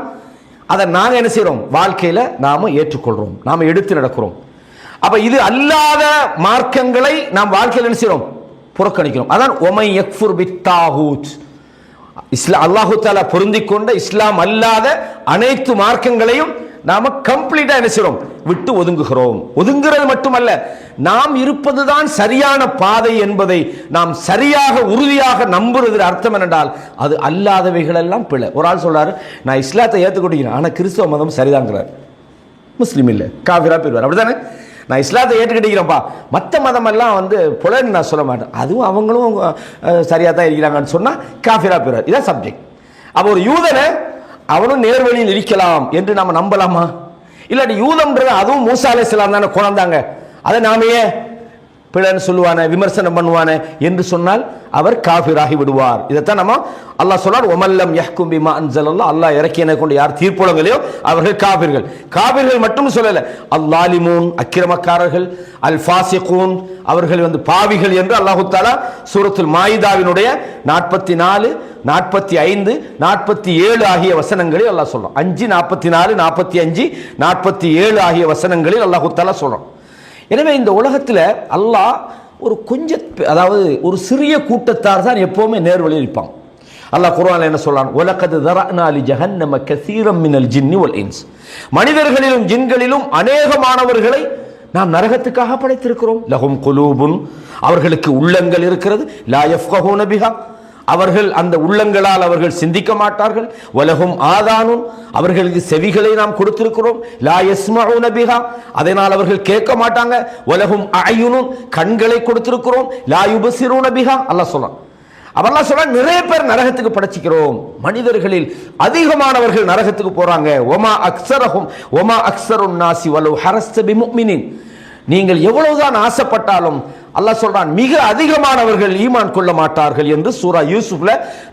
அதை நாங்க என்ன செய்றோம்? வாழ்க்கையில நாம ஏற்றுக்கொள்றோம், நாம எடுத்து நடக்கிறோம். அப்ப இது அல்லாத மார்க்கங்களை நாம் வாழ்க்கையில் என்ன செய்றோம்? புறக்கணிக்கிறோம். அதான் ஒமை யக்ஃபுர் பித்தாகூத், இஸ்லாம் அல்லாஹ் தஆலா பொருந்தி கொண்ட இஸ்லாம் அல்லாத அனைத்து மார்க்கங்களையும் நாம கம்ப்ளீட்டா என்ன செய்றோம்? விட்டு ஒதுங்குகிறோம். ஒதுங்குறது மட்டுமல்ல, நாம் இருப்பதுதான் சரியான பாதை என்பதை நாம் சரியாக உறுதியாக நம்புறது அர்த்தம் என்னென்றால் அது அல்லாதவைகள் எல்லாம் பிழை. ஒரு ஆள் சொல்றாரு, நான் இஸ்லாத்தை ஏற்றுக்கொண்டிருக்கிறேன், ஆனா கிறிஸ்தவ மதம் சரிதாங்கிறார், முஸ்லீம் இல்லை, காபிரா போயிடுவார். அப்படித்தானே? நான் இஸ்லாத்தை ஏற்றுக்கிட்டேன்ப்பா, மற்ற மதம் எல்லாம் புலன்னு நான் சொல்ல மாட்டேன், அதுவும் அவங்களும் சரியா தான் இருக்கிறாங்கன்னு சொன்னா காபிரா போயிடுவார். இதான் சப்ஜெக்ட். அப்போ ஒரு யூதனை அவனும் நேர்வழியில் இருக்கலாம் என்று நாம நம்பலாமா? இல்லாட்டி யூதம்ன்றது அதுவும் மூசா அலைஹிஸ்ஸலாம் தானே கொண்டாந்தாங்க, அதை நாமையே பிழைன்னு சொல்லுவானே, விமர்சனம் பண்ணுவானே என்று சொன்னால் அவர் காஃபிராகி விடுவார். இதைத்தான் நம்ம அல்லாஹ் சொல்றார், ஒமல்லம் யஹ்கும் பிமா அன்ஸலல்லாஹ், அல்லாஹ் இறக்கியனை கொண்டு யார் தீர்ப்புலங்களையோ அவர்கள் காபிர்கள். காபிர்கள் மட்டும் சொல்லல, அல்லாலிமூன் அக்கிரமக்காரர்கள், அல் ஃபாசிகூன் அவர்கள் பாவிகள் என்று அல்லாஹ் தஆலா சூரத்துல் மாயிதாவினுடைய 44, 45, 47 ஆகிய வசனங்களில் அல்லாஹ் சொல்றான். 5, 44, 45, 47 ஆகிய வசனங்களில் அல்லாஹ் தஆலா சொல்றான். எனவே இந்த உலகத்தில் அல்லாஹ் ஒரு அதாவது ஒரு சிறிய கூட்டத்தார் தான் எப்பவுமே நேர்வழியில் இருப்பாங்க. அல்லாஹ் குர்ஆன்ல என்ன சொல்றான்? வலகத் தரஅனா லி ஜஹன்னம கஸீரம் மினல் ஜின்னி வல் இன்ஸ், மனிதர்களிலும் ஜின்களிலும் அநேகமானவர்களை நாம் நரகத்துக்காக படைத்திருக்கிறோம். லஹும் குலூபுன், அவர்களுக்கு உள்ளங்கள் இருக்கிறது, லா யஃப்கஹூன பிஹா, அவர்கள் அந்த உள்ளங்களால் அவர்கள் சிந்திக்க மாட்டார்கள். வலஹும் ஆதானுன், அவர்களுக்கு செவிகளை நாம் கொடுத்திருக்கிறோம், லா யஸ்மஊன பிஹா, அதனால் அவர்கள் கேட்க மாட்டாங்க. வலஹும் அயுனுன், கண்களை கொடுத்திருக்கிறோம், லா யுபஸிரூன பிஹா, அல்லாஹ் சொல்றான். அல்லாஹ் சொல்றான், நிறைய பேர் நரகத்துக்கு படைச்சிக்கிறோம், மனிதர்களில் அதிகமானவர்கள் நரகத்துக்கு போறாங்க. ஒமா அக்ஸரஹும் ஒமா அக்ஸருன் நாசி வலவ் ஹரஸ்த பிமுஃமினின், நீங்கள் எவ்வளவுதான் ஆசைப்பட்டாலும் அல்லாஹ் சொல்றான் மிக அதிகமானவர்கள் ஈமான் கொள்ள மாட்டார்கள் என்று சூரா யூசுப்ல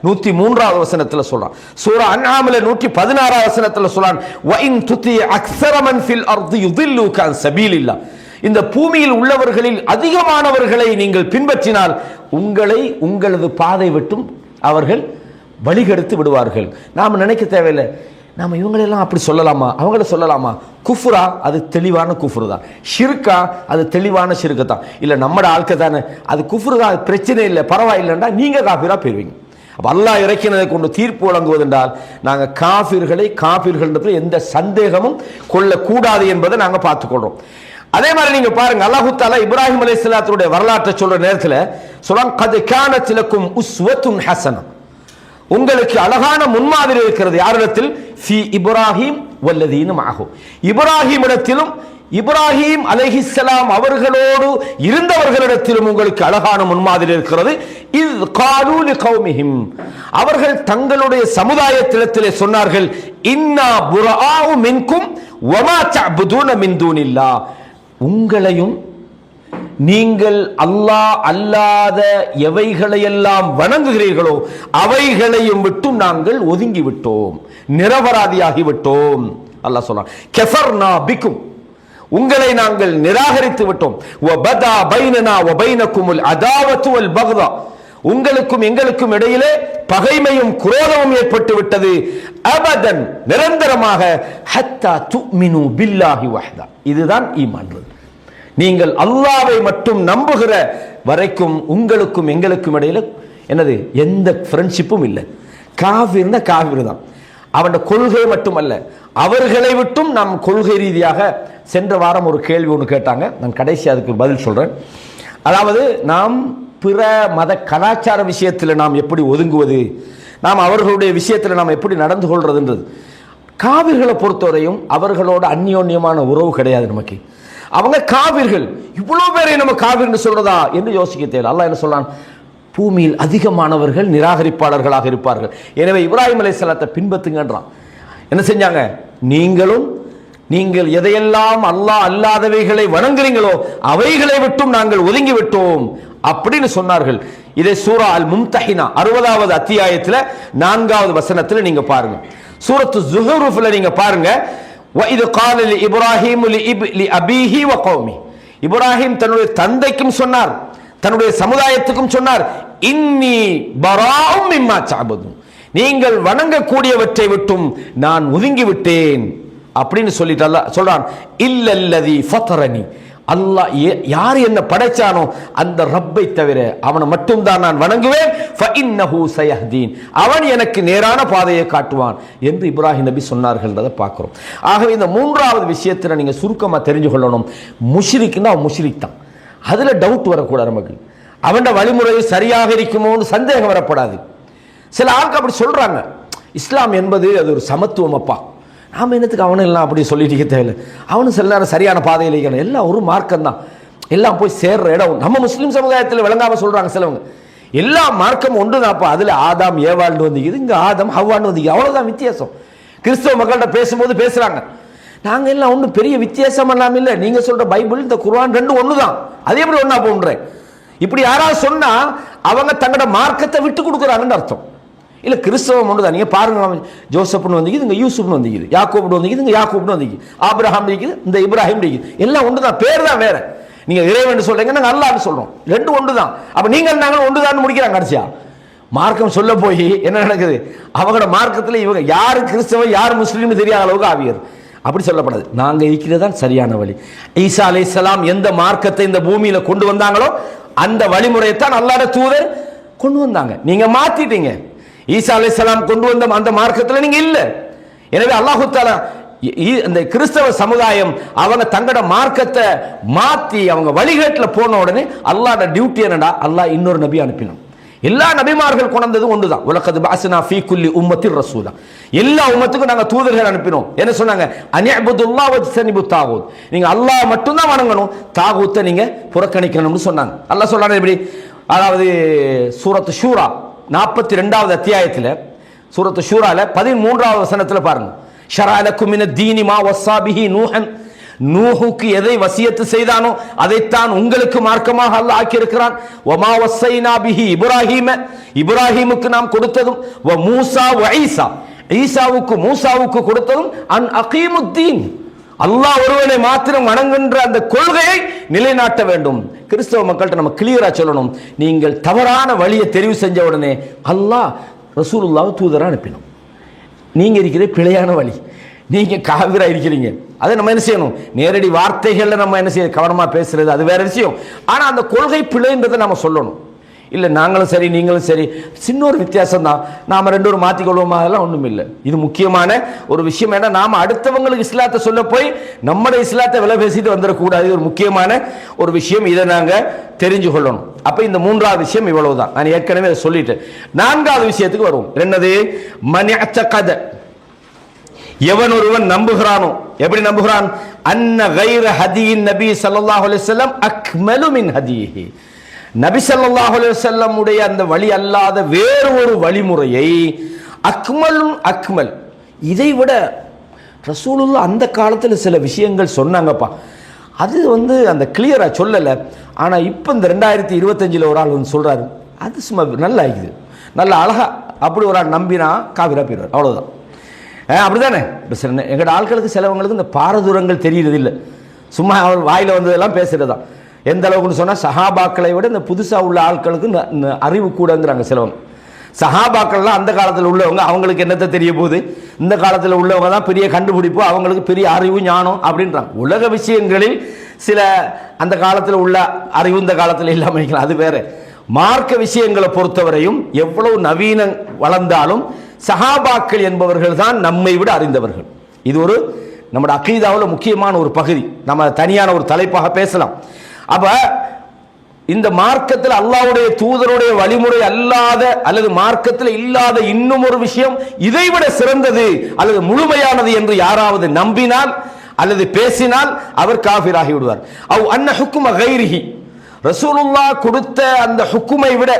103வது வசனத்துல சொல்றான். சூரா அன்ஆம்ல 116வது வசனத்துல சொல்றான், வ இன் துதி அக்ஸர மன் ஃபில் அர்தி யுதில்லுக அன் சபீலில்லாஹ், இந்த பூமியில் உள்ளவர்களில் அதிகமானவர்களை நீங்கள் பின்பற்றினால் உங்களை உங்களது பாதை விட்டும் அவர்கள் வழிகெடுத்து விடுவார்கள். நாம் நினைக்க தேவையில்லை, நாம் இவங்களெல்லாம் அப்படி சொல்லலாமா, அவங்கள சொல்லலாமா? குஃப்ரா, அது தெளிவான குஃப்ரு தான். ஷிர்கா, அது தெளிவான ஷிர்கு தான். இல்லை நம்மட ஆட்கள் தானே, அது குஃப்ரு தான், பிரச்சனை இல்லை, பரவாயில்லைண்டா நீங்கள் காஃபிரா போயிருவீங்க. அப்போ அல்லாஹ் இறக்கினதை கொண்டு தீர்ப்பு வழங்குவது என்றால் நாங்கள் காஃபிர்கள் எந்த சந்தேகமும் கொள்ளக்கூடாது என்பதை நாங்கள் பார்த்துக்கொள்றோம். அதே மாதிரி நீங்க பாருங்க, அல்லாஹ் தஆலா இப்ராஹிம் அலைஹிஸ்ஸலாத்துடைய வரலாற்றை சொல்ற நேரத்தில் சொல்றான், கத் கானத் லக்கும் உஸ்வத்துன் ஹஸனா, உங்களுக்கு அழகான முன்மாதிரி இருக்கிறது. யாரிடத்தில்? ஃபி இப்ராஹிம் வல்லதீன மஅஹு, இப்ராஹிமிடத்திலும் இப்ராஹிம் அலைஹிஸ்ஸலாம் அவர்களோடு இருந்தவர்களிடத்திலும் உங்களுக்கு அழகான முன்மாதிரி இருக்கிறது. இஸ் காலூ லிகௌமிஹிம், அவர்கள் தங்களுடைய சமுதாயத்திடத்திலே சொன்னார்கள், இன்னா புராஉ மின்கும் வமா தஅபுதூன மின் தூனில்லாஹ், உங்களையும் நீங்கள் அல்லாஹ் அல்லாத எவைகளையெல்லாம் வணங்குகிறீர்களோ அவைகளையும் விட்டும் நாங்கள் ஒதுங்கி விட்டோம், நிரபராதியாகி விட்டோம். அல்லாஹ் சொல்றான், கஃபர்னா பிக்கும், உங்களை நாங்கள் நிராகரித்து விட்டோம். வபதா பைனனா வபைனகுமுல் அதாவத்து வல் பக்தா, உங்களுக்கும் எங்களுக்கும் இடையிலே பகைமையும் குரோதமும் ஏற்பட்டு விட்டது. அபதன், நிரந்தரமாக. ஹத்தா துமினு பில்லாஹி வஹ்தா, இதுதான் ஈமான். நீங்கள் அல்லாஹ்வை மட்டும் நம்புகிற வரைக்கும் உங்களுக்கும் எங்களுக்கும் இடையில என்னது, எந்த ஃப்ரெண்ட்ஷிப்பும் இல்லை. காஃபிர்னா காஃபிர் தான், அவன் கொள்கை மட்டுமல்ல, அவர்களை விட்டும் நாம் கொள்கை ரீதியாக. சென்ற வாரம் ஒரு கேள்வி ஒன்று கேட்டாங்க, நான் கடைசி அதுக்கு பதில் சொல்றேன். அதாவது நாம் பிற மத கலாச்சார விஷயத்தில் நாம் எப்படி ஒதுங்குவது, நாம் அவர்களுடைய விஷயத்தில் நாம் எப்படி நடந்து கொள்றதுன்றது. காவிர்களை பொறுத்தவரையும் அவர்களோட அந்யோன்யமான உறவு கிடையாது நமக்கு. அவங்க காவிர்கள், இவ்வளவு பேரை நம்ம காவிர்னு சொல்றதா என்று யோசிக்க தேவை. அல்லாஹ் என்ன சொல்றான், பூமியில் அதிகமானவர்கள் நிராகரிப்பாளர்களாக இருப்பார்கள். எனவே இப்ராஹிம் அலைஹிஸ்ஸலாத்தை பின்பற்றுங்கன்றான். என்ன செஞ்சாங்க? நீங்களும் நீங்கள் எதையெல்லாம் அல்லாஹ் அல்லாதவைகளை வணங்குறீங்களோ அவைகளை விட்டும் நாங்கள் ஒதுங்கி விட்டோம் அப்படின்னு சொன்னார்கள். இதை சூரா அல் மும்தஹினா 60வது அத்தியாயத்தில் 4வது வசனத்தில் நீங்க பாருங்க. சூரத்து ஸுஹ்ருஃப்ல நீங்க பாருங்க, وَإِذْ قَالَ لِإِبْرَاهِيمُ لِأَبِيهِ وَقَوْمِهِ, இப்ராஹிம் தன்னுடைய தந்தைக்கும் சொன்னார், தன்னுடைய சமுதாயத்துக்கும் சொன்னார், இன்னி பராஉம் மிம்மா தஅபுதுன், நீங்கள் வணங்கக்கூடியவற்றை விட்டும் நான் ஒதுங்கி விட்டேன் அப்படின்னு சொல்லிட்டு அல்லாஹ் சொல்றான். இல்லல்லதி ஃபதரனி, அல்லாஹ் யார் என்ன படைச்சானோ அந்த ரப்பை தவிர அவனை மட்டும் தான் நான் வணங்குவேன். ஃபஇன்னஹு சயஹ்தீன், அவன் எனக்கு நேரான பாதையை காட்டுவான் என்று இப்ராஹிம் நபி சொன்னார்கள்ன்றதை பார்க்கிறோம். ஆகவே இந்த மூன்றாவது விஷயத்தில் நீங்க சுருக்கமா தெரிஞ்சு கொள்ளணும், முஷ்ரிக்னா அவன் முஷ்ரிக் தான், அதுல டவுட் வரக்கூடாது. நமக்கு அவன் வழிமுறை சரியாக இருக்குமோன்னு சந்தேகம் வரப்படாது. சில ஆட்கள் அப்படி சொல்றாங்க, இஸ்லாம் என்பது அது ஒரு சமத்துவம் அப்பா, நாம என்னத்துக்கு அவனு எல்லாம் அப்படி சொல்லிட்டு தேவையில்லை, அவனு சில நேரம் சரியான பாதையில் இருக்கணும், எல்லாம் ஒரு மார்க்கம் தான், எல்லாம் போய் சேர்ற இடம். நம்ம முஸ்லீம் சமுதாயத்தில் விளங்காம சொல்றாங்க சிலவங்க, எல்லா மார்க்கம் ஒன்று தான்ப்பா, அதுல ஆதாம் ஏவாள்னு வந்திக்குது, இங்க ஆதம் ஹவ்வான்னு வந்திக்குது, அவ்வளவுதான் வித்தியாசம். கிறிஸ்தவ மக்கள்கிட்ட பேசும்போது பேசுறாங்க, நாங்க எல்லாம் ஒன்றும் பெரிய வித்தியாசம் எல்லாம் இல்லை, நீங்க சொல்ற பைபிள் இந்த குர்ஆன் ரெண்டும் ஒன்று தான், அதே எப்படி ஒன்னா போன்றேன். இப்படி யாராவது சொன்னா அவங்க தங்களோட மார்க்கத்தை விட்டு கொடுக்குறாங்கன்னு அர்த்தம். இல்ல கிறிஸ்தவம் ஒன்று தான், நீங்க பாருங்க, ஜோசப்னு வந்திக்குது, இங்க யூசுப்னு வந்திக்குது, யாக்கூப்னு வந்திக்குது, இங்க யாக்கூப்னு வந்திக்குது, ஆபிரஹாம் இருக்குது, இந்த இப்ராஹிம் இருக்குது, எல்லாம் ஒன்று தான், பேர் தான் வேற. நீங்க இறைவன் சொல்றீங்க, நாங்க அல்லாஹ்னு சொல்றோம், ரெண்டும் ஒன்று தான். அப்ப நீங்க நாங்களும் ஒன்று தான் முடிக்கிறாங்க. கடைசியா மார்க்கம் சொல்ல போய் என்ன நடக்குது, அவங்களோட மார்க்கத்தில் இவங்க யாரு கிறிஸ்தவ யார் முஸ்லீம்னு தெரியாத அளவுக்கு ஆவியர். அப்படி சொல்லப்படாது, நாங்க இருக்கிறதான் சரியான வழி. ஈசா அலைஹிஸ்ஸலாம் எந்த மார்க்கத்தை இந்த பூமியில கொண்டு வந்தாங்களோ அந்த வழிமுறையை தான் அல்லாஹ்வுடைய தூதர் கொண்டு வந்தாங்க. நீங்க மாத்திட்டீங்க, ஈசா அலைஹிஸ்ஸலாம் கொண்டு வந்த அந்த மார்க்கத்தில் நீங்க இல்ல. எனவே அல்லாஹ் தஆலா இந்த கிறிஸ்தவ சமுதாயம் அவங்க தங்களோட மார்க்கத்தை மாத்தி அவங்க வழிகேட்டில் போன உடனே அல்லாஹ்வோட டியூட்டி என்னடா, அல்லாஹ் இன்னொரு நபி அனுப்பினான். எல்லா நபிமார்கள் கொண்டது ஒன்றுதான், வலகத் பஅஸ்னா ஃபீ குல்லி உம்மத்தின் ரசூலா, எல்லா உம்மத்துக்கும் நாங்கள் தூதர்கள் அனுப்பினோம். என்ன சொன்னாங்க, அன்யஅ்புதுல்லாஹ் வஜ்தனிபு தாகூத், நீங்க அல்லாஹ் மட்டும் தான் வணங்கணும், தாகூத்தை நீங்க புறக்கணிக்கணும்னு சொன்னாங்க. அல்லாஹ் சொல்றானே எப்படி, அதாவது சூரத்து ஷூரா 42வது அத்தியாயத்தில், சூரத்து ஷூரால 13வது வசனத்தில் பாருங்க, ஷரஅ லக்கும் மினத் தீனி மா வஸ்ஸா பிஹி நூஹன், நூஹுக்கு எதை வசியத்து செய்தானோ அதைத்தான் உங்களுக்கு மார்க்கமாக அல்லாஹ் ஆக்கி இருக்கிறான். வமா வஸ்ஸைனா பிஹி இப்ராஹீம, இப்ராஹீமுக்கு நாம் கொடுத்ததும், வ மூசா வ ஈசா, ஈசாவுக்கு மூசாவுக்கு கொடுத்ததும், அன் அகீமுத்தீன், அல்லாஹ் ஒருவனை மாத்திரம் வணங்குகின்ற அந்த கொள்கையை நிலைநாட்ட வேண்டும். கிறிஸ்தவ மக்கள்கிட்ட நம்ம கிளியரா சொல்லணும், நீங்கள் தவறான வழியை தெரிவு செஞ்ச உடனே அல்லாஹ் ரசூலுல்லாஹ் தூதரா அனுப்பினோம், நீங்க இருக்கிற பிழையான வழி, நீங்க காவிரா இருக்கிறீங்க. அதை நம்ம என்ன செய்யணும், நேரடி வார்த்தைகள்ல நம்ம என்ன செய்ய கவனமா பேசுறது அது வேற விஷயம். ஆனா அந்த கொள்கை பிழைன்றதை நம்ம சொல்லணும். இல்லை நாங்களும் சரி நீங்களும் சரி, சின்ன ஒரு வித்தியாசம் தான், நாம ரெண்டு ஒரு மாற்றிக்கொள்வோமா, அதெல்லாம் ஒன்றும் இல்லை. இது முக்கியமான ஒரு விஷயம். ஏன்னா நாம அடுத்தவங்களுக்கு இஸ்லாத்தை சொல்ல போய் நம்மளோட இஸ்லாத்தை விலை பேசிட்டு வந்துடக்கூடாது, ஒரு முக்கியமான ஒரு விஷயம். இதை நாங்கள் தெரிஞ்சு கொள்ளணும். அப்போ இந்த மூன்றாவது விஷயம் இவ்வளவுதான், நான் ஏற்கனவே அதை சொல்லிட்டேன். நான்காவது விஷயத்துக்கு வருவோம். என்னது, மன்அத்தகத, எவன் ஒருவன் நம்புகிறானோ, எப்படி நம்புகிறான், அன்ன கைர ஹதியின் நபி ஸல்லல்லாஹு அலைஹி வஸல்லம் அக்மலு மின் ஹதிஹி, நபி ஸல்லல்லாஹு அலைஹி வஸல்லம் உடைய அந்த வழி அல்லாத வேறு ஒரு வழிமுறையை, அக்மல், இதை விட ரசூலுல்லாஹ் அந்த காலத்தில் சில விஷயங்கள் சொன்னாங்கப்பா, அது அந்த கிளியரா சொல்லலை. ஆனா இப்போ இந்த 2025 ஒரு ஆள் சொல்றாரு, அது சும்மா நல்லா இருக்குது, நல்ல அழகா, அப்படி ஒரு ஆள் நம்பினா காவிரா போயிடுவார், அவ்வளவுதான். அப்படிதானே, எங்களோட ஆட்களுக்கு சிலவங்களுக்கு இந்த பாரதூரங்கள் தெரியுறது இல்லை, சும்மா அவர் வாயில வந்ததெல்லாம் பேசுறது தான். எந்த அளவுக்குன்னு சொன்னால், சஹாபாக்களை விட இந்த புதுசாக உள்ள ஆட்களுக்கு அறிவு கூடங்கிறாங்க சிலவங்க. சஹாபாக்கள்லாம் அந்த காலத்தில் உள்ளவங்க, அவங்களுக்கு என்னத்தை தெரிய போகுது, இந்த காலத்தில் உள்ளவங்க தான் பெரிய கண்டுபிடிப்பு, அவங்களுக்கு பெரிய அறிவு ஞானம் அப்படின்றாங்க. உலக விஷயங்களில் சில அந்த காலத்தில் உள்ள அறிவு இந்த காலத்தில் இல்லாமல் இருக்கலாம், அது வேற. மார்க்க விஷயங்களை பொறுத்தவரையும் எவ்வளவு நவீன வளர்ந்தாலும் சஹாபாக்கள் என்பவர்கள் தான் நம்மை விட அறிந்தவர்கள். இது ஒரு நம்முடைய அகீதாவில் முக்கியமான ஒரு பகுதி, நம்ம தனியான ஒரு தலைப்பாக பேசலாம். அப்ப இந்த மார்க்கத்தில் அல்லாஹ்வுடைய தூதருடைய வழிமுறை அல்லாத அல்லது மார்க்கத்தில் இல்லாத இன்னும் ஒரு விஷயம் இதைவிட சிறந்தது அல்லது முழுமையானது என்று யாராவது நம்பினால் அல்லது பேசினால் அவர் காஃபிராகி விடுவார். அவ் அன்ன ஹுக்கும கைரிஹி, ரசூலுல்லாஹ் கொடுத்த அந்த ஹுக்குமை விட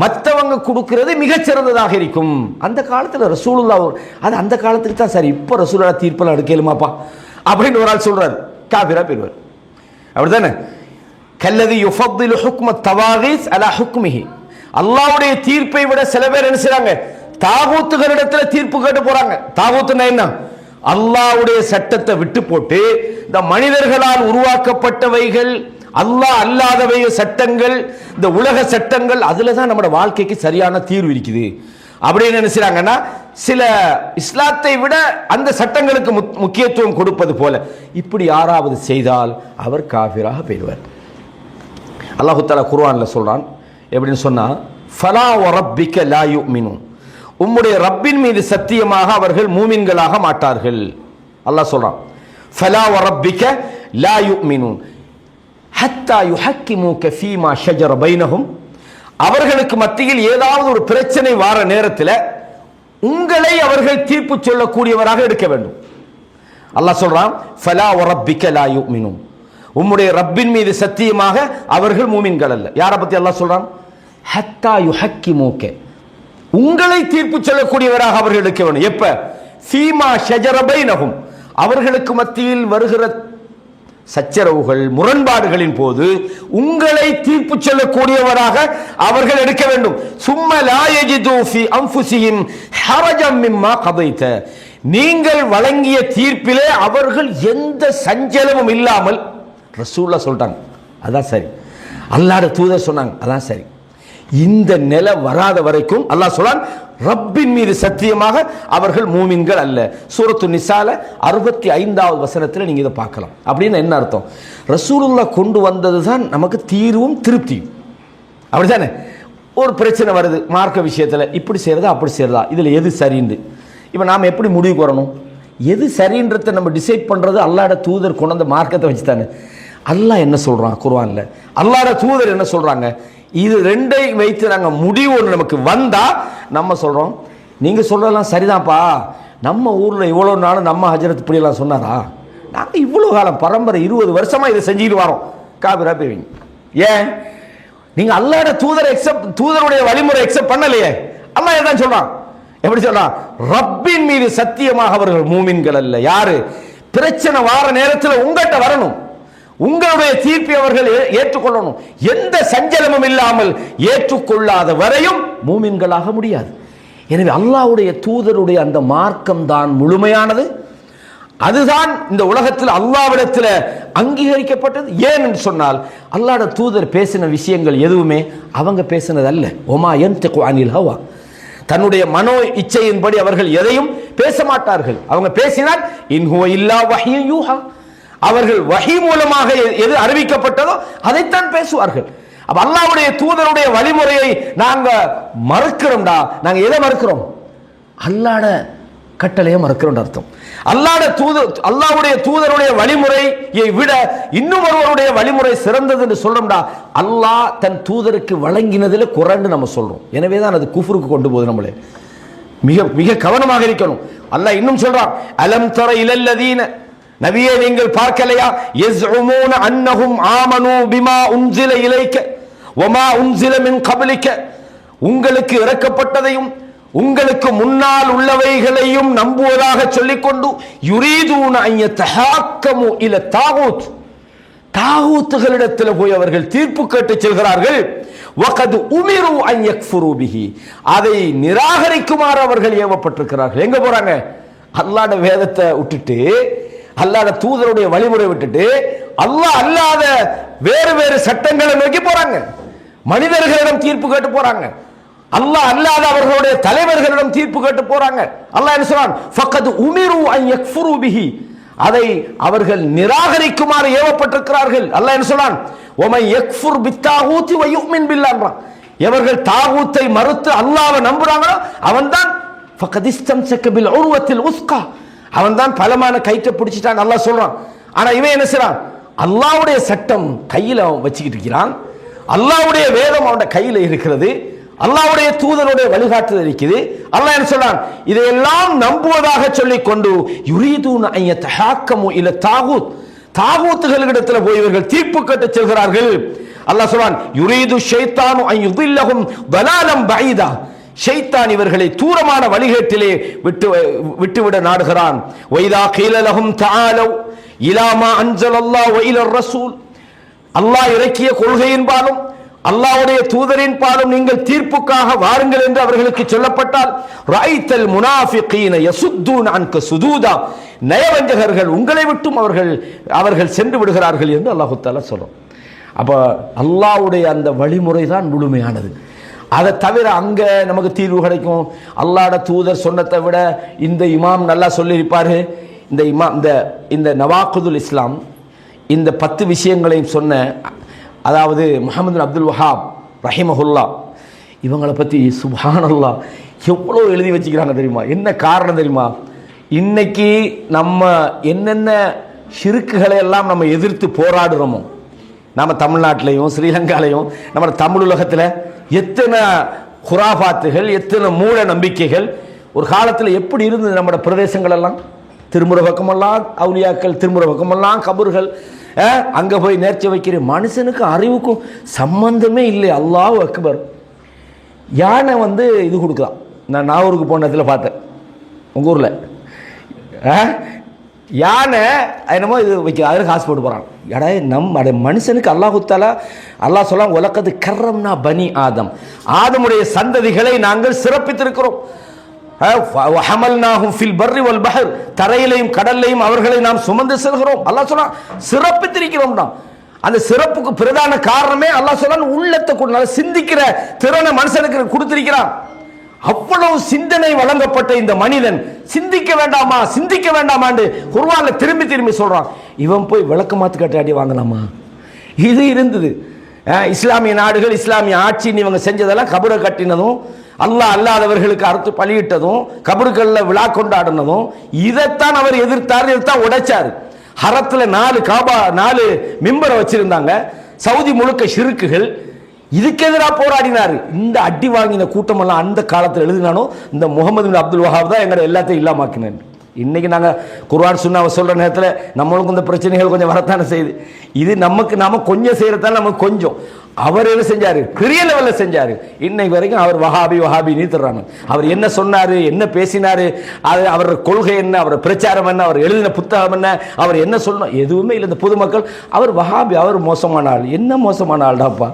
மற்றவங்க கொடுக்கிறது மிகச்சிறந்ததாக இருக்கும். அந்த காலத்தில் ரசூலுல்லாஹ், அது அந்த காலத்துக்கு தான் சரி. இப்போ ரசூலுல்லாஹ் தீர்ப்பெல்லாம் எடுக்கலுமாப்பா, அப்படின்னு ஒரு ஆள் சொல்றாரு, காபிரா போயிடுவார். அப்படிதானே? கல்லதி யுஃபத்திலு ஹுக்ம தவாகீஸ் அலா ஹுக்மிஹி. அல்லாஹ்வுடைய தீர்ப்பை விட சில பேர் என்ன செய்றாங்க, தாகூத்துகளிடத்துல தீர்ப்பு கேட்டு போறாங்க. தாகூத்துன்னா என்ன? அல்லாஹ்வுடைய சட்டத்தை விட்டு போட்டு இந்த மனிதர்களால் உருவாக்கப்பட்டவைகள், அல்லாஹ் அல்லாதவை சட்டங்கள், இந்த உலக சட்டங்கள், அதுல தான் நம்மளோட வாழ்க்கைக்கு சரியான தீர்வு இருக்குது அப்படின்னு என்ன செய்றாங்கன்னா, சில இஸ்லாத்தை விட அந்த சட்டங்களுக்கு முக்கியத்துவம் கொடுப்பது போல இப்படி யாராவது செய்தால் அவர் காஃபிராக போய்டுவார். அல்லாஹ் தஆலா குர்ஆன்ல சொல்றான், எப்படின்னு சொன்னா, ஃபலா வரப்பிக லா யுமினூன், உம்முடைய ரப்பின் மீது சத்தியமாக அவர்கள் மூமின்களாக மாட்டார்கள். அல்லாஹ் சொல்றான், ஃபலா வரப்பிக லா யுமினூன் ஹத்தா யுஹக்கிமுக ஃபீமா ஷஜர பைனஹும், அவர்களுக்கு மத்தியில் ஏதாவது ஒரு பிரச்சனை வார நேரத்தில் உங்களை அவர்கள் தீர்ப்பு சொல்லக்கூடியவராக எடுக்க வேண்டும். அல்லாஹ் சொல்றான், ஃபலா வரப்பிக லா யுமினூன், உம்முடைய ரப்பின் மீது சத்தியமாக அவர்கள் மூமின்கள் அல்ல. யாரை பத்தி அல்லாஹ் சொல்றான்? ஹத்தா யுஹக்கிமுக, உங்களை தீர்ப்பு சொல்லக்கூடியவராக அவர்கள் எடுக்க வேண்டும். எப்ப? ஃபீமா ஷஜர பைனஹும், அவர்களுக்கு மத்தியில் வருகிற சச்சரவுகள், முரண்பாடுகளின் போது உங்களை தீர்ப்பு சொல்லக்கூடியவராக அவர்கள் எடுக்க வேண்டும். சும்ம லா யஜிது ஃபீ அன்ஃபுஸிஹிம் ஹரஜம் மிம்மா கதைத, நீங்கள் வழங்கிய தீர்ப்பிலே அவர்கள் எந்த சஞ்சலமும் இல்லாமல், ரசூலுல்லாஹ் சொல்றாங்க அதான் சரி, அல்லாஹ்வுடைய தூதர் சொன்னாங்க அதான் சரி, இந்த நிலை வராத வரைக்கும் அல்லாஹ் சொல்றான், ரப்பின் மீது சத்தியமாக அவர்கள் மூமின்கள் அல்ல. சூரத்து நிசால 65வது வசனத்தில் நீங்க இதை பார்க்கலாம். அப்படின்னு என்ன அர்த்தம்? ரசூலுல்லாஹ் கொண்டு வந்தது தான் நமக்கு தீர்வும் திருப்தியும். அப்படித்தானே? ஒரு பிரச்சனை வருது மார்க்க விஷயத்துல, இப்படி செய்யறதா அப்படி செய்யறதா, இதுல எது சரின்னு இப்ப நாம எப்படி முடிவுக்கு வரணும்? எது சரின்றதை நம்ம டிசைட் பண்றது அல்லாஹ்வுடைய தூதர் கொண்டு வந்த மார்க்கத்தை வச்சுதானே. அல்லாஹ் என்ன சொல்றான் குர்ஆன்ல, அல்லாஹ்வுடைய தூதர் என்ன சொல்றாங்க, இது ரெண்டை வைத்து நாங்கள் முடிவு ஒன்று நமக்கு வந்தா நம்ம சொல்றோம், நீங்க சொல்றதெல்லாம் சரிதான்ப்பா, நம்ம ஊர்ல இவ்வளவு நாள் நம்ம ஹஜ்ரத் இப்படியெல்லாம் சொன்னாரா, நாங்க இவ்வளவு காலம் பரம்பரை 20 வருஷமா இதை செஞ்சுட்டு வரோம், காபிரா போய்வீங்க. ஏன்? நீங்க அல்லாஹ்வுடைய தூதருடைய வழிமுறை எக்ஸெப்ட் பண்ணலையே. அல்லாஹ் என்ன சொல்றான்? எப்படி சொல்றான்? ரப்பின் மீது சத்தியமாக அவர்கள் மூமின்கள் அல்ல. யாரு? பிரச்சனை வார நேரத்தில் உங்கள்கிட்ட வரணும், உங்களுடைய தீர்ப்பை அவர்கள் ஏற்றுக்கொள்ளணும். எந்த சஞ்சலமும் இல்லாமல் ஏற்றுக்கொள்ளாத வரையும் மூமின்களாக முடியாது. எனவே அல்லாஹ்வுடைய தூதருடைய அந்த மார்க்கம் தான் முழுமையானது. அதுதான் இந்த உலகத்தில் அல்லாஹ்விடத்தில் அங்கீகரிக்கப்பட்டது. ஏன் என்று சொன்னால், அல்லாஹ்வுடைய தூதர் பேசின விஷயங்கள் எதுவுமே அவங்க பேசினது அல்ல. ஒமா யன்திகு அனில் ஹவா, தன்னுடைய மனோ இச்சையின்படி அவர்கள் எதையும் பேச மாட்டார்கள். அவங்க பேசினால் இன் ஹுவ இல்லா வஹ்யு யூஹா, அவர்கள் வஹி மூலமாக எது அறிவிக்கப்பட்டதோ அதைத்தான் பேசுவார்கள். அப்ப அல்லாஹ்வுடைய தூதருடைய வழிமுறையை நாங்க மறுக்கிறோம்டா. நாங்க எதை மறுக்கிறோம்? அல்லாஹ்வுடைய கட்டளையை மறுக்கிறோம் அர்த்தம். அல்லாஹ்வுடைய தூதருடைய வழிமுறையை விட இன்னும் ஒருவருடைய வழிமுறை சிறந்தது என்று சொல்றோம்டா. அல்லாஹ் தன் தூதருக்கு வழங்கினதுல குறைன்னு நம்ம சொல்றோம். எனவே தான் அது குஃப்ருக்கு கொண்டு போகுது. நம்மளே மிக மிக கவனமாக இருக்கணும். அல்லாஹ் இன்னும் சொல்றான், அலம் தர இலல்லதீன, நபியே நீங்கள் பார்க்கலையா, யஸ்உமூன அன்னஹும் ஆமனூ பிமா உன்ஸில இலைக்க வமா உன்ஸில மின் கப்லிக்க, உங்களுக்கு இறக்கப்பட்டதையும் உங்களுக்கு முன்னால் உள்ளவைகளையும் நம்புவதாக சொல்லிக்கொண்டு யுரீதூன அன் யதஹாக்கமு இல தாகூத், தாகூத்துகளிடத்தில் போய் அவர்கள் தீர்ப்பு கேட்டு செல்கிறார்கள். வகத் உமிரு அன் யக்ஃபுரு பிஹி, அதை நிராகரிக்குமாறு அவர்கள் ஏவப்பட்டிருக்கிறார்கள். எங்க போறாங்க? அல்லாஹ்வுடைய வேதத்தை விட்டுட்டு, அல்லாஹ்வுடைய தூதருடைய வழிமுறை விட்டுட்டு அல்லாஹ் அல்லாத வேறு வேறு சட்டங்களை நோக்கி போறாங்க. மனிதர்களிடம் தீர்ப்பு கேட்டு போறாங்க. அல்லாஹ் அல்லாத அவர்களுடைய தலைவர்களிடம் தீர்ப்பு கேட்டு போறாங்க. அல்லாஹ் என்ன சொல்றான்? ஃபகத் உமிரு அன் யக்ஃபுரு பிஹி, அதை அவர்கள் நிராகரிக்குமாறு ஏவப்பட்டிருக்கிறார்கள். அல்லாஹ் என்ன சொல்றான்? வமன் யக்ஃபுர் பித்தாகூத்தி வ யுமின் பில்லாஹ், எவர்கள் தாகூத்தை மறுத்து அல்லாஹ்வை நம்புறாங்களோ அவன்தான் ஃபகத் இஸ்தம்ஸக பில் உர்வத்தில் உஸ்கா, அவன்தான் பலமான கயிற்றை பிடிச்சிட்டான் அல்லாஹ் சொல்றான். ஆனா இவன் என்ன செய்றான்? அல்லாஹ்வுடைய சட்டம் கையில அவன் வச்சுக்கிட்டு இருக்கிறான். அல்லாஹ்வுடைய வேதம் அவனுடைய கையில இருக்கிறது. அல்லாஹ்வுடைய தூதருடைய வழிகாட்டுதல் இருக்குது. அல்லாஹ் என்ன சொல்றான்? இதையெல்லாம் நம்புவதாக சொல்லிக் கொண்டு யுரீதுன அன் யதஹாக்கமு இல தாகூத், தாகூத்துகளிடத்தில் போய் இவர்கள் தீர்ப்பு கேட்டு செல்கிறார்கள். அல்லாஹ் சொல்றான், யுரீது ஷைத்தானு அன் யுதில்லஹும் தலாலம் பஈதா, ஷைத்தான் இவர்களை தூரமான வழிகேட்டிலே விட்டுவிட நாடுகிறான். வைதா கீல லஹும் தஆலு இலா மா அன்ஸலல்லாஹு வ இலர் ரசூல், அல்லாஹ் இறக்கிய கொள்கையின்பாலும் அல்லாஹ்வுடைய தூதரின் பாலும் நீங்கள் தீர்ப்புக்காக வாருங்கள் என்று அவர்களுக்கு சொல்லப்பட்டால், ரஐத்தல் முனாஃபிகீன யசுத்தூன அன்க சுதூதா, நயவஞ்சகர்கள் உங்களை விட்டும் அவர்கள் சென்று விடுகிறார்கள் என்று அல்லாஹ் தஆலா சொல்றான். அப்ப அல்லாஹ்வுடைய அந்த வழிமுறை தான் முழுமையானது. அதை தவிர அங்க நமக்கு தீர்வு கிடைக்கும். அல்லாஹ்வுடைய தூதர் சொன்னதை விட இந்த இமாம் நல்லா சொல்லியிருப்பாரு. இந்த இமாம் இந்த நவாக்குதுல் இஸ்லாம் இந்த 10 விஷயங்களையும் சொன்ன, அதாவது முஹம்மது அப்துல் வஹாப் ரஹிமஹுல்லா, இவங்களை பற்றி சுப்ஹானல்லாஹ் எவ்வளோ எழுதி வச்சுக்கிறாங்க தெரியுமா? என்ன காரணம் தெரியுமா? இன்னைக்கு நம்ம என்னென்ன ஷிருக்குகளை எல்லாம் நம்ம எதிர்த்து போராடுறோமோ, நம்ம தமிழ்நாட்டிலையும் ஸ்ரீலங்காலையும் நம்ம தமிழ் உலகத்தில் எத்தனை குராபாத்துகள், எத்தனை மூட நம்பிக்கைகள் ஒரு காலத்தில் எப்படி இருந்தது நம்மளோட பிரதேசங்கள் எல்லாம். திருமுறை பக்கமெல்லாம் அவுலியாக்கள், திருமுறை பக்கமெல்லாம் கபர்கள், அங்கே போய் நேர்ச்சி வைக்கிற மனுஷனுக்கு அறிவுக்கும் சம்பந்தமே இல்லை. அல்லாஹ் அக்பர். யானை இது கொடுக்கலாம். நான் நாகூருக்கு போன இடத்துல பார்த்தேன், உங்கள் ஊரில் யானை என்னமோ இது வைக்க, அதில் காசு போட்டு போகிறான். எடா மனுஷனுக்கு அல்லாஹ் சொல்லலாம், உலகத்து கர்ரம்னா பனி ஆதம், ஆதமுடைய சந்ததிகளை நாங்கள் சிறப்பித்திருக்கிறோம். தரையிலையும் கடல்லையும் அவர்களை நாம் சுமந்து செல்கிறோம். அல்லாஹ் சொல்றான் சிறப்பித்திருக்கிறோம். அந்த சிறப்புக்கு பிரதான காரணமே அல்லாஹ் சொல்றான் உள்ளத்தை கொண்டு சிந்திக்கிற திறனை மனுஷனுக்கு கொடுத்திருக்கிறான். அவ்வளவு சிந்தனை வழங்கப்பட்ட இந்த மனிதன் சிந்திக்க வேண்டாமா என்று குர்ஆன்ல திரும்பி திரும்பி சொல்றான். இவன் போய் விளக்கமாத்து கட்டாடி வாங்கலாமா? இது இருந்தது. இஸ்லாமிய நாடுகள், இஸ்லாமிய ஆட்சி இவங்க செஞ்சதெல்லாம் கபரை கட்டினதும், அல்லாஹ் அல்லாதவர்களுக்கு அறுத்து பலியிட்டதும், கபறுகளில் விழா கொண்டாடினதும், இதைத்தான் அவர் எதிர்த்தார், இதைத்தான் உடைச்சார். ஹரத்தில் 4 மிம்பரை வச்சிருந்தாங்க. சவுதி முழுக்க ஷிருக்குகள். இதுக்கு எதிராக போராடினார். இந்த அடி வாங்கின கூட்டமெல்லாம் அந்த காலத்தில் எழுதினானோ இந்த முகமது பின் அப்துல் வஹாப் தான் எங்களை எல்லாத்தையும் இல்லாமாக்கினேன். இன்னைக்கு நாங்கள் குர்ஆன் சுன்னாவை சொல்கிற நேரத்தில் நம்மளுக்கும் இந்த பிரச்சனைகள் கொஞ்சம் வரத்தானே செய்யுது. இது நாம கொஞ்சம் செய்யறதால நமக்கு கொஞ்சம். அவர் என்ன செஞ்சார்? பெரிய லெவலில் செஞ்சார். இன்னைக்கு வரைக்கும் அவர் வஹாபி நீத்துறாங்க. அவர் என்ன சொன்னார், என்ன பேசினார், அது அவர் கொள்கை என்ன, அவர் பிரச்சாரம் என்ன, அவர் எழுதின புத்தகம் என்ன, அவர் என்ன சொல்லணும், எதுவுமே இல்லை. இந்த பொதுமக்கள் அவர் வஹாபி, அவர் மோசமான ஆள். என்ன மோசமான ஆள்டாப்பா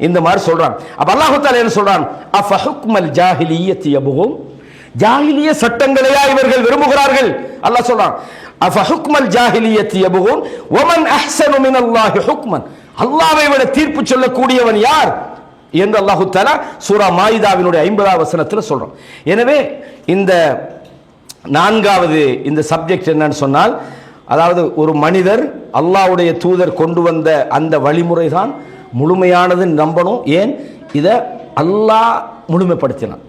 இந்த மாதிரி சொல்றான். அப்ப அல்லாஹ் தஆலா என்ன சொல்றான்? அஃபஹுக்மல் ஜாஹிலிய்யத்தி யபூன், ஜாஹிலிய சட்டங்களையா இவர்கள் விரும்புகிறார்கள்? அல்லாஹ் சொல்றான் அஃபஹுக்மல் ஜாஹிலிய்யத்தி யபூன் வமன் அஹ்ஸனு மினல்லாஹி ஹுக்மன், அல்லாஹ்வை விட தீர்ப்பு சொல்லக்கூடியவன் யார் என்று அல்லாஹ் தஆலா சூரா மாயிதாவினுடைய 50வது வசனத்தில் சொல்றான். எனவே இந்த 4வது இந்த சப்ஜெக்ட் என்னன்னு சொன்னால், அதாவது ஒரு மனிதர் அல்லாஹ்வுடைய தூதர் கொண்டு வந்த அந்த வழிமுறை தான் முழுமையானது நம்பணும். ஏன்? இதை அல்லாஹ் முழுமைப்படுத்தினான்.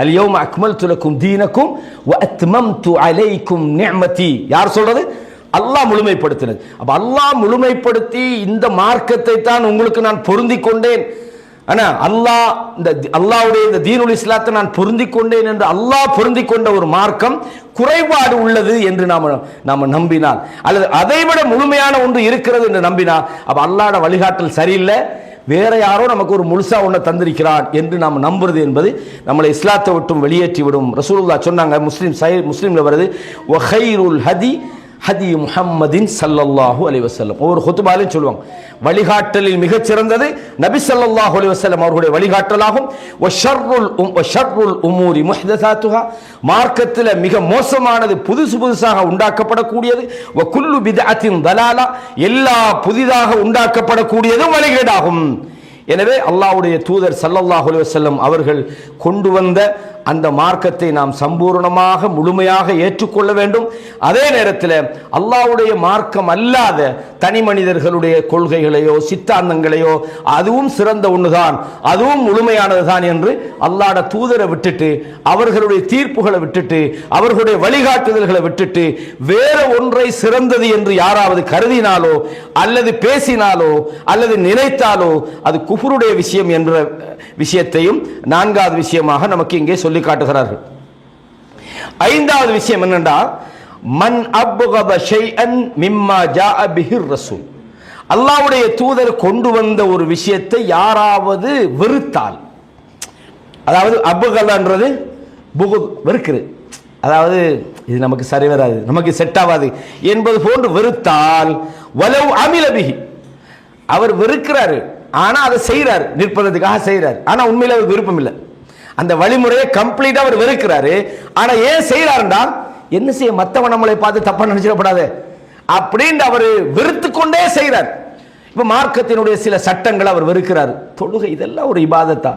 அல்யௌம அக்மல்து லக்கும் தீனக்கும் வ அத்மம்து அலைக்கும் நிஅமதி. யார் சொல்றது? அல்லாஹ் முழுமைப்படுத்தினது. அப்ப அல்லாஹ் முழுமைப்படுத்தி இந்த மார்க்கத்தை தான் உங்களுக்கு நான் பொருந்தி கொண்டேன். ஆனா அல்லாஹ்வுடைய இந்த தீனுல் இஸ்லாத்தை நான் பொருந்தி கொண்டேன் என்று அல்லாஹ் பொருந்தி கொண்ட ஒரு மார்க்கம் குறைபாடு உள்ளது என்று நாம நம்பினால், அல்லது அதைவிட முழுமையான ஒன்று இருக்கிறது என்று நம்பினால், அப்ப அல்லாஹ்வோட வழிகாட்டல் சரியில்லை, வேற யாரோ நமக்கு ஒரு முழுசா ஒன்றை தந்திருக்கிறான் என்று நாம் நம்புறது என்பது நம்மளை இஸ்லாத்தை விட்டும் வெளியேற்றி விடும். ரசூலுல்லாஹ் சொன்னாங்க, முஸ்லிம்ல வருது, வஹைருல் ஹதி ஹதி முஹம்மதின் ஸல்லல்லாஹு அலைஹி வஸல்லம். ஒவ்வொரு ஹுத்பாலையும் சொல்லுவாங்க, வழிகாட்டலில் மிகச் சிறந்தது நபி ஸல்லல்லாஹு அலைஹி வஸல்லம் அவர்களுடைய வழிகாட்டலாகும். வஷர்ருல் உமூரி முஹ்தஸாத்துஹா, மார்க்கத்தில் மிக மோசமானது புதுசாக உண்டாக்கப்படக்கூடியது. வகுல்லு பித்அத்தின் தலாலா, எல்லா புதிதாக உண்டாக்கப்படக்கூடியதும் வழிகேடாகும். எனவே அல்லாஹ்வுடைய தூதர் ஸல்லல்லாஹு அலைஹி வஸல்லம் அவர்கள் கொண்டு வந்த அந்த மார்க்கத்தை நாம் சம்பூர்ணமாக முழுமையாக ஏற்றுக்கொள்ள வேண்டும். அதே நேரத்தில் அல்லாஹ்வுடைய மார்க்கம் அல்லாத தனி மனிதர்களுடைய கொள்கைகளையோ சித்தாந்தங்களையோ அதுவும் சிறந்த ஒன்றுதான், அதுவும் முழுமையானது தான் என்று அல்லாஹ்வுடைய தூதரை விட்டுட்டு, அவர்களுடைய தீர்ப்புகளை விட்டுட்டு, அவர்களுடைய வழிகாட்டுதல்களை விட்டுட்டு வேற ஒன்றை சிறந்தது என்று யாராவது கருதினாலோ அல்லது பேசினாலோ அல்லது நினைத்தாலோ அது குஃப்ருடைய விஷயம் என்ற விஷயத்தையும் 4வது விஷயமாக நமக்கு இங்கே சொல்லி காட்டுகிறார்கள். 5வது விஷயம் என்னென்றா, மன் அப்கத ஷைஅன் மிம்மா ஜாஅ பிஹிர் ரசூல், அல்லாஹ்வுடைய தூதர் கொண்டு வந்த ஒரு விஷயத்தை யாராவது வெறுத்தால், அதாவது அபுகலன்றது புகுத் வெறுக்குது, அதாவது இது நமக்கு சரி வராது, நமக்கு செட் ஆகாது என்பது போன்று வெறுத்தால் வலவ் அமில பிஹி, அவர் வெறுக்கிறாரு ஆனா அதை செய்யறாரு, நிற்பதற்காக செய்யறாரு, ஆனா உண்மையில அவருக்கு விருப்பம் இல்லை. அந்த வழிமுறையை கம்ப்ளீட்டா அவர் வெறுக்கிறாரு. ஆனா ஏன் செய்யறாருண்டா, என்ன செய்ய மத்தவன் நம்மளை பார்த்து தப்பா நினைச்சிடப்படாது அப்படின்னு அவர் வெறுத்து கொண்டே செய்யறார். இப்ப மார்க்கத்தினுடைய சில சட்டங்களை அவர் வெறுக்கிறார். தொழுகை இதெல்லாம் ஒரு இபாதத்தா,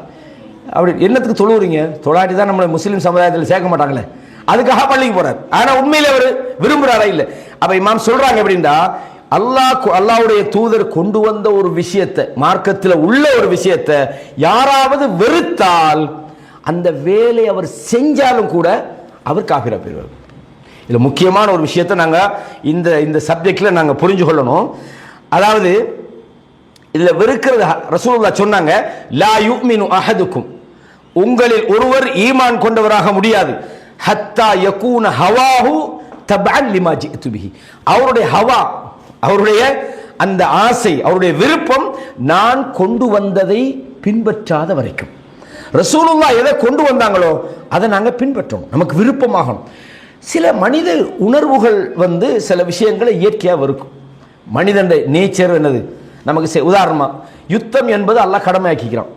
அப்படி என்னத்துக்கு தொழுவுறீங்க, தொழாட்டி தான் நம்மளை முஸ்லீம் சமுதாயத்தில் சேர்க்க மாட்டாங்களே, அதுக்காக பள்ளிக்கு போறார். ஆனா உண்மையில அவர் விரும்புறாரா இல்ல. அப்ப இமாம் சொல்றாங்க எப்படின்னா, அல்லாஹ்வுடைய தூதர் கொண்டு வந்த ஒரு விஷயத்தை, மார்க்கத்தில் உள்ள ஒரு விஷயத்தை யாராவது வெறுத்தால் அந்த வேலை அவர் செஞ்சாலும் கூட அவர் காஃபிரா போயிடுவார். இதுல முக்கியமான ஒரு விஷயத்தை நாங்க இந்த சப்ஜெக்ட்ல நாங்க புரிஞ்சு கொள்ளணும். அதாவது இதுல வெறுக்கிறது ரசூலுல்லாஹ் சொன்னாங்க, லா யுமினு அஹதுக்கும், உங்களில் ஒருவர் ஈமான் கொண்டவராக முடியாது, ஹத்தா யகூன ஹவாஹு தபஅன் லிமா ஜிஅது பிஹி, அவருடைய ஹவா, அவருடைய அந்த ஆசை, அவருடைய விருப்பம் நான் கொண்டு வந்ததை பின்பற்றாத வரைக்கும். ரசூலுல்லாஹ் எதை கொண்டு வந்தாங்களோ அதை நாங்க பின்பற்றணும், நமக்கு விருப்பமாகணும். சில மனித உணர்வுகள் சில விஷயங்களை இயற்கையாக இருக்கும். மனிதன் நேச்சர் என்னது நமக்கு உதாரணமா யுத்தம் என்பது அல்லாஹ் கடமையாக்கிக்கிறான்.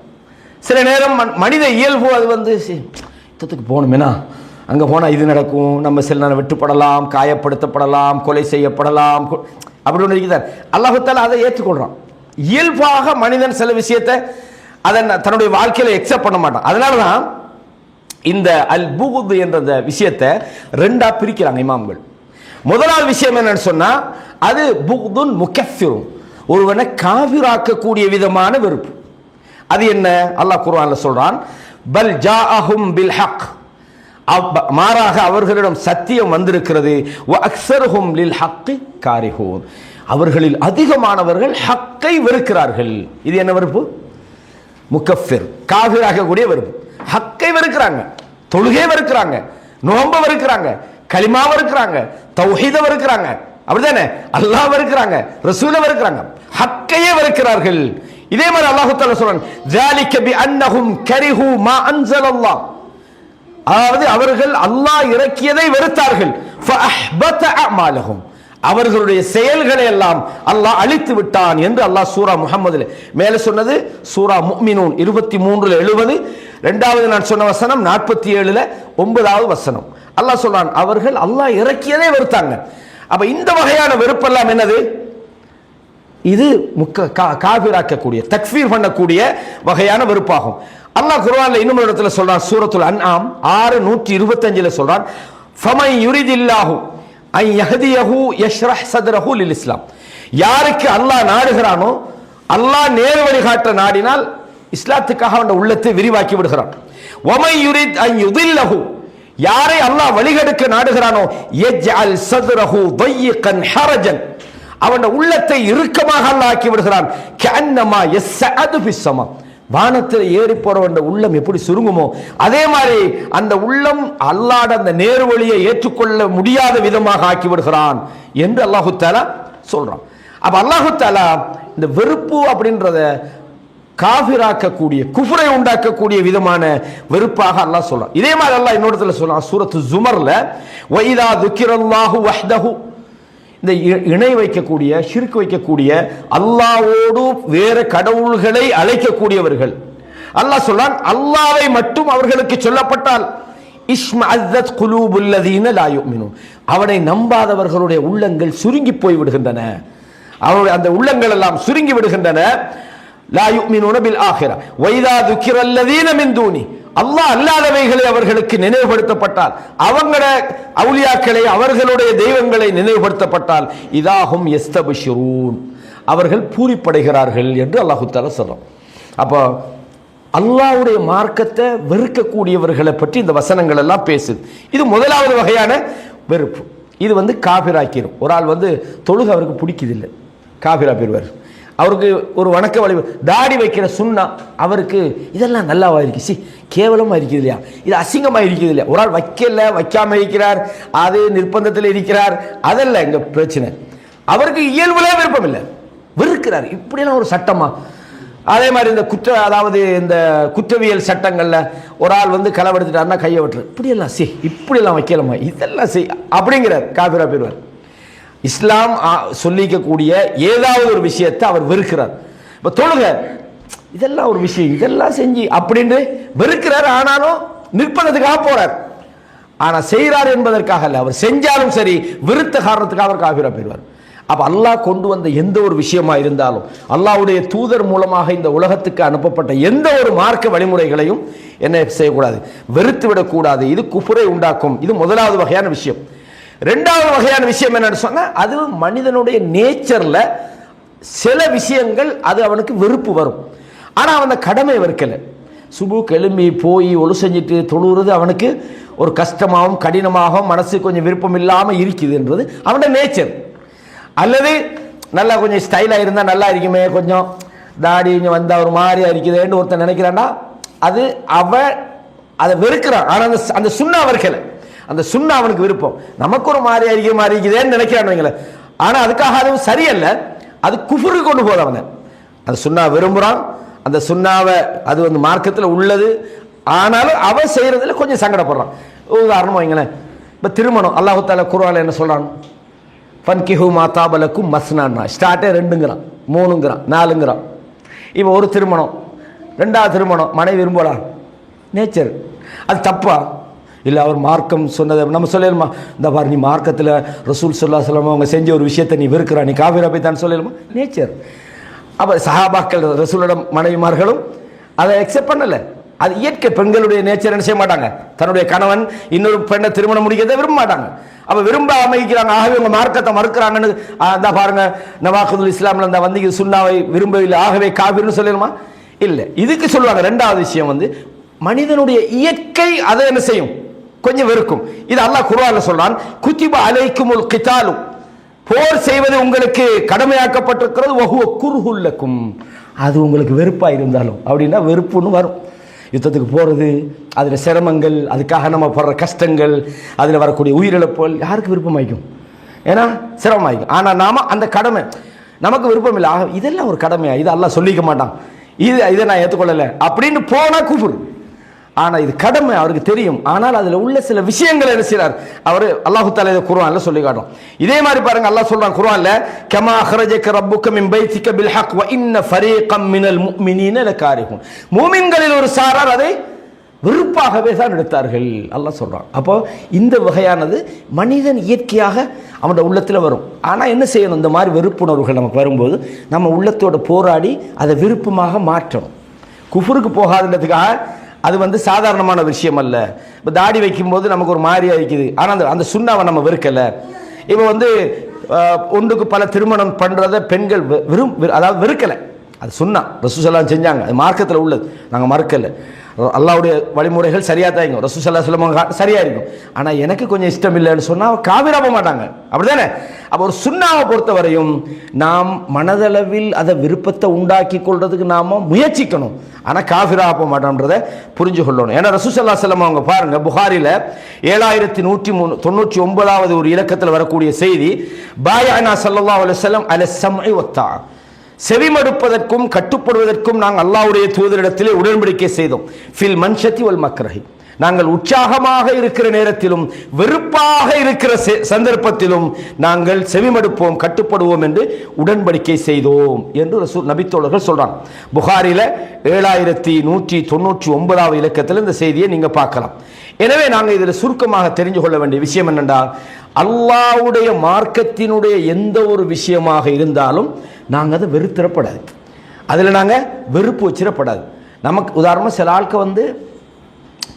சில நேரம் மனித இயல்பு அது யுத்தத்துக்கு போகணுமேனா, அங்கே போனால் இது நடக்கும், நம்ம சில நேரம் வெட்டுப்படலாம், காயப்படுத்தப்படலாம், கொலை செய்யப்படலாம், அப்படி ஒன்று இருக்குதான். அல்லாஹ் தஆலா அதை ஏற்றுக்கொள்றான். இயல்பாக மனிதன் சில விஷயத்தை அதை தன்னுடைய வாழ்க்கையில எக்ஸெப்ட் பண்ண மாட்டான். அதனால தான் இந்த அல் புகுத் என்ற விஷயத்தை ரெண்டா பிரிக்கிறாங்க இமாம்கள். முதலாவது விஷயம் என்னன்னு சொன்னா, அது புகுதுன் முகஃபிரும், ஒருவனை காஃபிராக்கக்கூடிய விதமான வெறுப்பு. அது என்ன? அல்லாஹ் குர்ஆன்ல சொல்றான், பல் ஜாஅஹும் பில் ஹக், மாறாக அவர்களிடம் சத்தியம் வந்திருக்கிறது, வ அக்ஸருஹும் லில் ஹக்கி காரிஹூன், அவர்களில் அதிகமானவர்கள் ஹக்கை வெறுக்கிறார்கள். இது என்ன வெறுப்பு? முகஃபிர், காஃபிராக்கக்கூடிய வெறுப்பு. ஹக்கை வெறுக்கிறாங்க, தொழுகை வெறுக்கிறாங்க, நோன்பை வெறுக்கிறாங்க, கலிமா வெறுக்கிறாங்க, தௌஹீத வெறுக்கிறாங்க, அப்படிதானே, அல்லாஹ் வெறுக்கிறாங்க, ரசூலை வெறுக்கிறாங்க, ஹக்கையே வெறுக்கிறார்கள். இதே மாதிரி அல்லாஹ் தஆலா சொல்றான், ذَلِكَ بِأَنَّهُمْ كَرِهُوا مَا أَنزَلَ اللَّهُ, அதாவது அவர்கள் அல்லாஹ் இறக்கியதை வெறுத்தார்கள், فَأَحْبَطَ أَعْمَالَهُمْ, அவர்களுடைய செயல்களை எல்லாம் அல்லாஹ் அழித்து விட்டான் என்று அல்லாஹ் சூரா முஹம்மதுல மேலே சொன்னது. சூரா முஃமினூன் 23:70, இரண்டாவது நான் சொன்ன வசனம் 47 9வது வசனம். அல்லாஹ் சொல்றான், அவர்கள் அல்லாஹ் இறக்கியதை வெறுத்தாங்க. அப்ப இந்த வகையான வெறுப்பெல்லாம் என்னது? இது காஃபிராக்கக்கூடிய, தக்ஃபீர் பண்ணக்கூடிய வகையான வெறுப்பாகும். அல்லாஹ் குர்ஆன்ல இன்னொரு இடத்துல சொல்றான், சூரத்துல் அன்ஆம் 6:125 சொல்றான், ஃபமன் யுரிதில்லாஹு ஐ யஹ்தியஹு யஷ்ரஹ் ஸத்ரஹு லில் இஸ்லாம், யாருக்கு அல்லாஹ் நாடுகிறானோ, அல்லாஹ் நேர் வழி காட்ட நாடினால் இஸ்லாத்துக்காக அவன் உள்ளத்தை விரிவாக்கி விடுகிறான். வமன் யுரித் ஐ யுதில்லஹு, யாரை அல்லாஹ் வழிகெடுக்க நாடுகிறானோ, யஜ்அல் ஸத்ரஹு ضيقன் ஹரஜன், அவன் உள்ளத்தை இறுக்கமாக அல்லாஹ் ஆக்கி விடுகிறான். கஅன்னமா யஸ்அது ஃபிஸ் ஸமா, வானத்தில் ஏறி போறவன் உள்ளம் எப்படி சுருங்குமோ அதே மாதிரி அந்த உள்ளம் அல்லாஹ்வுடைய அந்த நேர்வழியை ஏற்றுக்கொள்ள முடியாத விதமாக ஆக்கி விடுகிறான் என்று அல்லாஹு தஆலா சொல்றான். அப்ப அல்லாஹு தஆலா இந்த வெறுப்பு அப்படின்றத காஃபிராக்கக்கூடிய, குஃப்ரை உண்டாக்கக்கூடிய விதமான வெறுப்பாக அல்லாஹ் சொல்றான். இதே மாதிரி அல்லாஹ் இன்னொரு இடத்துல சொல்றான், சூரத்து ஜுமர்ல, வஇதா துக்கிரல்லாஹு வஹ்தஹு, இந்த இணை வைக்கக்கூடிய, ஷிர்க் வைக்கக்கூடிய, அல்லாஹ்வோடு வேற கடவுள்களை அழைக்கக்கூடியவர்கள், அல்லாஹ் சொல்றான், அல்லாஹ்வை மட்டும் அவர்களுக்கு சொல்லப்பட்டால் இஸ்மஅஸத் குலூபுல் லதீன லா யுமினூன், அவனை நம்பாதவர்களுடைய உள்ளங்கள் சுருங்கி போய் விடுகின்றன, அவருடைய அந்த உள்ளங்கள் எல்லாம் சுருங்கி விடுகின்றன. லா யுமினூன பில் ஆகிரா வைதா துக்கிரல் லதீன மின் தூனி, அல்லாஹ் அல்லாதவைகளை அவர்களுக்கு நினைவுபடுத்தப்பட்டால், அவங்கள அவுலியாக்களை, அவர்களுடைய தெய்வங்களை நினைவுபடுத்தப்பட்டால், இதாஹும் யஸ்தபிஷிரூன், அவர்கள் பூரிப்படைகிறார்கள் என்று அல்லாஹ் தஆலா சொல்றான். அப்போ அல்லாஹ்வுடைய மார்க்கத்தை வெறுக்கக்கூடியவர்களை பற்றி இந்த வசனங்கள் எல்லாம் பேசுது. இது முதலாவது வகையான வெறுப்பு. இது காபிராக்கிரும். ஒரு ஆள் தொழுகை அவருக்கு பிடிக்குதில்லை, காபிரா பெறுவார். அவருக்கு ஒரு வணக்க வழிபாடு, தாடி வைக்கிற சுன்னா அவருக்கு இதெல்லாம் நல்லாவா இருக்கு, சி கேவலமாக இருக்குது இல்லையா, இது அசிங்கமாக இருக்குது இல்லையா. ஒரு ஆள் வைக்கல, வைக்காம இருக்கிறார், அது நிர்பந்தத்தில் இருக்கிறார், அதல்ல எங்க பிரச்சனை. அவருக்கு இயல்புல விருப்பம் இல்லை, வெறுக்கிறார். இப்படியெல்லாம் ஒரு சட்டமா? அதே மாதிரி இந்த அதாவது இந்த குற்றவியல் சட்டங்கள்ல ஒரு ஆள் வந்து களவெடுத்துட்டாருன்னா கையை விட்டுரு, இப்படியெல்லாம் செய், இப்படியெல்லாம் வைக்கலாமா, இதெல்லாம் செய் அப்படிங்கிறார், காபிரா போயிடுவார். இஸ்லாம் சொல்லிக்கக்கூடிய ஏதாவது ஒரு விஷயத்தை அவர் வெறுக்கிறார். இப்போ தொழுக இதெல்லாம் ஒரு விஷயம், இதெல்லாம் செஞ்சு அப்படின்னு வெறுக்கிறார். ஆனாலும் நிற்பதற்காக போறார். ஆனால் செய்கிறார் என்பதற்காக அல்ல, அவர் செஞ்சாலும் சரி வெறுத்த காரணத்துக்காக அவர் காபிரா போயிடுவார். அப்போ அல்லாஹ் கொண்டு வந்த எந்த ஒரு விஷயமா இருந்தாலும், அல்லாஹ்வுடைய தூதர் மூலமாக இந்த உலகத்துக்கு அனுப்பப்பட்ட எந்த ஒரு மார்க்க வழிமுறைகளையும் என்ன செய்யக்கூடாது, வெறுத்து விடக்கூடாது. இது குஃபரை உண்டாக்கும். இது முதலாவது வகையான விஷயம். ரெண்டாவது வகையான விஷயம் என்னன்னு சொன்னா, அது மனிதனுடைய நேச்சர்ல சில விஷயங்கள் அது அவனுக்கு வெறுப்பு வரும். ஆனா அவன் கடமை வெறுக்கல. சுபுக்கு எழும்பி போய் ஒழு செஞ்சுட்டு தொழுகிறது அவனுக்கு ஒரு கஷ்டமாகவும் கடினமாகவும் மனசு கொஞ்சம் விருப்பம் இல்லாமல் இருக்குதுன்றது அவனுடைய நேச்சர். அல்லது நல்லா கொஞ்சம் ஸ்டைலாக இருந்தால் நல்லா இருக்குமே, கொஞ்சம் தாடி இங்கே வந்தால் ஒரு மாதிரியா இருக்குதுன்னு ஒருத்தன் நினைக்கிறான்னா அது அவன் அதை வெறுக்கிறான். ஆனால் அந்த சுண்ணா வெறுக்கலை, அந்த சுண்ணா அவனுக்கு விருப்பம். நமக்கு ஒரு மாதிரியா இருக்க மாதிரி இருக்குதேன்னு நினைக்கிறான்னு வைங்களேன். ஆனால் அதுக்காக அதுவும் சரியல்ல, அது குஃபுருக்கு கொண்டு போகுது அவனை. அந்த சுண்ணா விரும்புகிறான், அந்த சுண்ணாவை அது வந்து மார்க்கத்தில் உள்ளது. ஆனாலும் அவன் செய்யறதுல கொஞ்சம் சங்கடப்படுறான். உதாரணம் வைங்களேன், இப்போ திருமணம் அல்லாஹ் தஆலா குர்ஆன்ல என்ன சொல்றான், ஃபன்கிஹு மா தாபலக்கும் மஸ்னான்னா, ஸ்டார்டே 2ங்கிறான், 3ங்கிறான், 4ங்கிறான். இப்போ ஒரு திருமணம், ரெண்டாவது திருமணம் மனைவி விரும்பலாம், நேச்சர். அது தப்பா இல்லை? அவர் மார்க்கம் சொன்னதை நம்ம சொல்லலுமா? இந்த பாரு, நீ மார்க்கத்தில் ரசூல் ஸல்லல்லாஹு அலைஹி வஸல்லம் அவங்க செஞ்ச ஒரு விஷயத்தை நீ வெறுக்கிறா, நீ காபிரா போய் தான் சொல்லலுமா? நேச்சர். அப்போ சஹாபாக்கள் ரசூலோட மனைவிமார்களும் அதை அக்செப்ட் பண்ணலை. அது இயற்கை. பெண்களுடைய நேச்சர் என்ன செய்ய மாட்டாங்க, தன்னுடைய கணவன் இன்னொரு பெண்ணை திருமணம் முடிக்கிறத விரும்ப மாட்டாங்க. அப்போ விரும்ப அமைக்கிறாங்க. ஆகவே உங்க மார்க்கத்தை மறுக்கிறாங்கன்னு தான் பாருங்க, நவாகுதுல் இஸ்லாம்ல அந்த வந்து சுன்னாவை விரும்பவில்லை, ஆகவே காபிர்னு சொல்லணுமா? இல்லை. இதுக்கு சொல்லுவாங்க ரெண்டாவது விஷயம் வந்து மனிதனுடைய இயற்கை அதை என்ன செய்யும், கொஞ்சம் வெறுக்கும். இது அல்லாஹ் குர்ஆன்ல சொல்றான், குத்திப அலைக்குமுல் கிதாலு, போர் செய்வது உங்களுக்கு கடமையாக்கப்பட்டிருக்கிறது, வஹுவ குர்ஹுல் லக்கும், அது உங்களுக்கு வெறுப்பா இருந்தாலும். அப்படின்னா வெறுப்புன்னு வரும். யுத்தத்துக்கு போகிறது, அதில் சிரமங்கள், அதுக்காக நம்ம படுற கஷ்டங்கள், அதில் வரக்கூடிய உயிரிழப்புகள் யாருக்கு விருப்பமாயிக்கும்? ஏன்னா சிரமமாயிக்கும். ஆனால் நாம அந்த கடமை நமக்கு விருப்பம் இல்லை, இதெல்லாம் ஒரு கடமையா, இது அல்லாஹ் சொல்லிக்க மாட்டான், இதை நான் ஏற்றுக்கொள்ளலை அப்படின்னு போனா குஃபுர். ஆனால் இது கடமை, அவருக்கு தெரியும். ஆனால் அதில் உள்ள சில விஷயங்கள் என்ன செய்றார் அவர், அல்லாஹ் தஆலா இதை குர்ஆன்ல சொல்லி காட்டும். இதே மாதிரி பாருங்க, அல்லாஹ் சொல்றான் குர்ஆன்ல, கமா அக்ரஜக ரப்புக மின் பைத்திக பில் ஹக் வ இன்ன ஃபரீகம் மினல் முஃமினீன லகாரிஹூன், மூமின்களில் ஒரு சாரார் அதை விருப்பாகவே தான் எடுத்தார்கள் அல்லாஹ் சொல்றான். அப்போ இந்த வகையானது மனிதன் இயற்கையாக அவனோட உள்ளத்தில் வரும். ஆனால் என்ன செய்யணும், இந்த மாதிரி வெறுப்புணர்வுகள் நமக்கு வரும்போது நம்ம உள்ளத்தோட போராடி அதை விருப்பமாக மாற்றணும். குஃபுருக்கு போகாதுன்றதுக்காக அது வந்து சாதாரணமான விஷயம் அல்ல. இப்போ தாடி வைக்கும்போது நமக்கு ஒரு மாதிரியா இருக்குது, ஆனால் அந்த சுண்ணாவை நம்ம வெறுக்கலை. இப்போ வந்து ஒன்றுக்கு பல திருமணம் பண்ணுறத பெண்கள் அதாவது வெறுக்கலை, அது சுன்னா ரசூல் ஸல்லல்லாஹு அலைஹி வஸல்லம் செஞ்சாங்க, அது மார்க்கத்தில் உள்ளது, நாங்கள் மறுக்கலை. அல்லாஹ்வுடைய வழிமுறைகள் சரியாக தான் இருக்கும், ரசூல் ஸல்லல்லாஹு அலைஹி வஸல்லம் சரியாக இருக்கும். ஆனால் எனக்கு கொஞ்சம் இஷ்டம் இல்லைன்னு சொன்னால் காபிரா போக மாட்டாங்க, அப்படிதானே? அப்போ ஒரு சுன்னாவை பொறுத்தவரையும் நாம் மனதளவில் அதை விருப்பத்தை உண்டாக்கி கொள்றதுக்கு நாம் முயற்சிக்கணும், ஆனால் காபிரா போக மாட்டோம்ன்றதை புரிஞ்சு கொள்ளணும். ஏன்னா ரசூல் ஸல்லல்லாஹு அலைஹி வஸல்லம் அவங்க பாருங்க, புகாரில் 7199வது ஒரு இலக்கத்தில் வரக்கூடிய செய்தி, பாயஅனா ஸல்லல்லாஹு அலைஹி வஸல்லம் அல ஸம்இ வத்தா, செவிமடுப்பதற்கும் கட்டுப்படுவதற்கும் நாங்கள் அல்லாஹ்வுடைய தூதரிடத்திலே உடன்படிக்கை செய்தோம். ஃபில் மன்ஷதி வல் மக்ரஹி, நாங்கள் உற்சாகமாக இருக்கிற நேரத்திலும் வெறுப்பாக இருக்கிற சந்தர்ப்பத்திலும் நாங்கள் செவிமடுப்போம், கட்டுப்படுவோம் என்று உடன்படிக்கை செய்தோம் என்று ரசூல் நபித்தோழர்கள் சொல்றாங்க. புகாரில 7199வது இலக்கத்தில் இந்த செய்தியை நீங்க பார்க்கலாம். எனவே நாங்கள் இதில் சுருக்கமாக தெரிஞ்சு கொள்ள வேண்டிய விஷயம் என்னென்றால், அல்லாஹ்வுடைய மார்க்கத்தினுடைய எந்த ஒரு விஷயமாக இருந்தாலும் நாங்கள் அதை வெறுத்திடப்படாது, அதில் நாங்கள் வெறுப்பு வச்சிடப்படாது. நமக்கு உதாரணமாக சில ஆட்கள் வந்து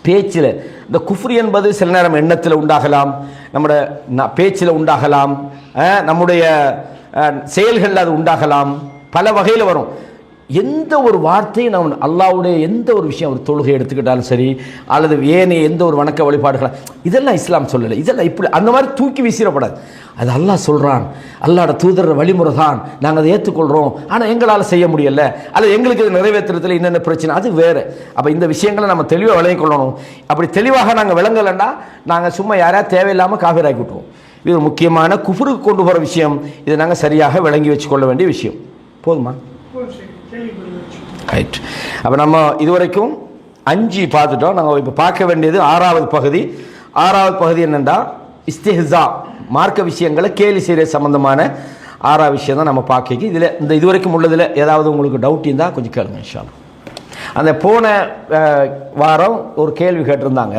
பேச்சில் இந்த குஃப்ரி என்பது சில நேரம் எண்ணத்தில் உண்டாகலாம், நம்முடைய பேச்சில் உண்டாகலாம், நம்முடைய செயல்களில் அது உண்டாகலாம், பல வகையில் வரும். எந்த ஒரு வார்த்தையும் நம்ம அல்லாஹ்வுடைய எந்த ஒரு விஷயம், ஒரு தொழுகை எடுத்துக்கிட்டாலும் சரி, அல்லது ஏனைய எந்த ஒரு வணக்க வழிபாடுகள், இதெல்லாம் இஸ்லாம் சொல்லலை, இதெல்லாம் இப்படி அந்த மாதிரி தூக்கி வீசிடப்படாது. அது அல்லாஹ் சொல்கிறான், அல்லாஹ்வோட தூதர் வழிமுறை தான், நாங்கள் அதை ஏற்றுக்கொள்கிறோம், ஆனால் எங்களால் செய்ய முடியலை, அல்லது எங்களுக்கு இது நிறைவேற்றுறதுல என்னென்ன பிரச்சனை, அது வேறு. அப்போ இந்த விஷயங்களை நம்ம தெளிவாக விளங்கிக் கொள்ளணும். அப்படி தெளிவாக நாங்கள் விளங்கலைன்னா நாங்கள் சும்மா யாராவது தேவையில்லாமல் காபிராக்கி விட்டுருவோம். இது ஒரு முக்கியமான குஃப்ருக்கு கொண்டு போகிற விஷயம். இதை நாங்கள் சரியாக விளங்கி வச்சுக்கொள்ள வேண்டிய விஷயம். போதுமா? ரைட். அப்போ நம்ம இதுவரைக்கும் 5 பார்த்துட்டோம். நாங்கள் இப்போ பார்க்க வேண்டியது 6வது பகுதி. 6வது பகுதி என்னென்னா இஸ்திஹ்ஸா, மார்க்க விஷயங்களை கேலி செய்கிற சம்பந்தமான 6வது விஷயம் தான் நம்ம பார்க்க. இதில் இந்த இதுவரைக்கும் உள்ளதில் ஏதாவது உங்களுக்கு டவுட் இருந்தால் கொஞ்சம் கேளுங்க இன்ஷா அல்லாஹ். அந்த போன வாரம் ஒரு கேள்வி கேட்டிருந்தாங்க.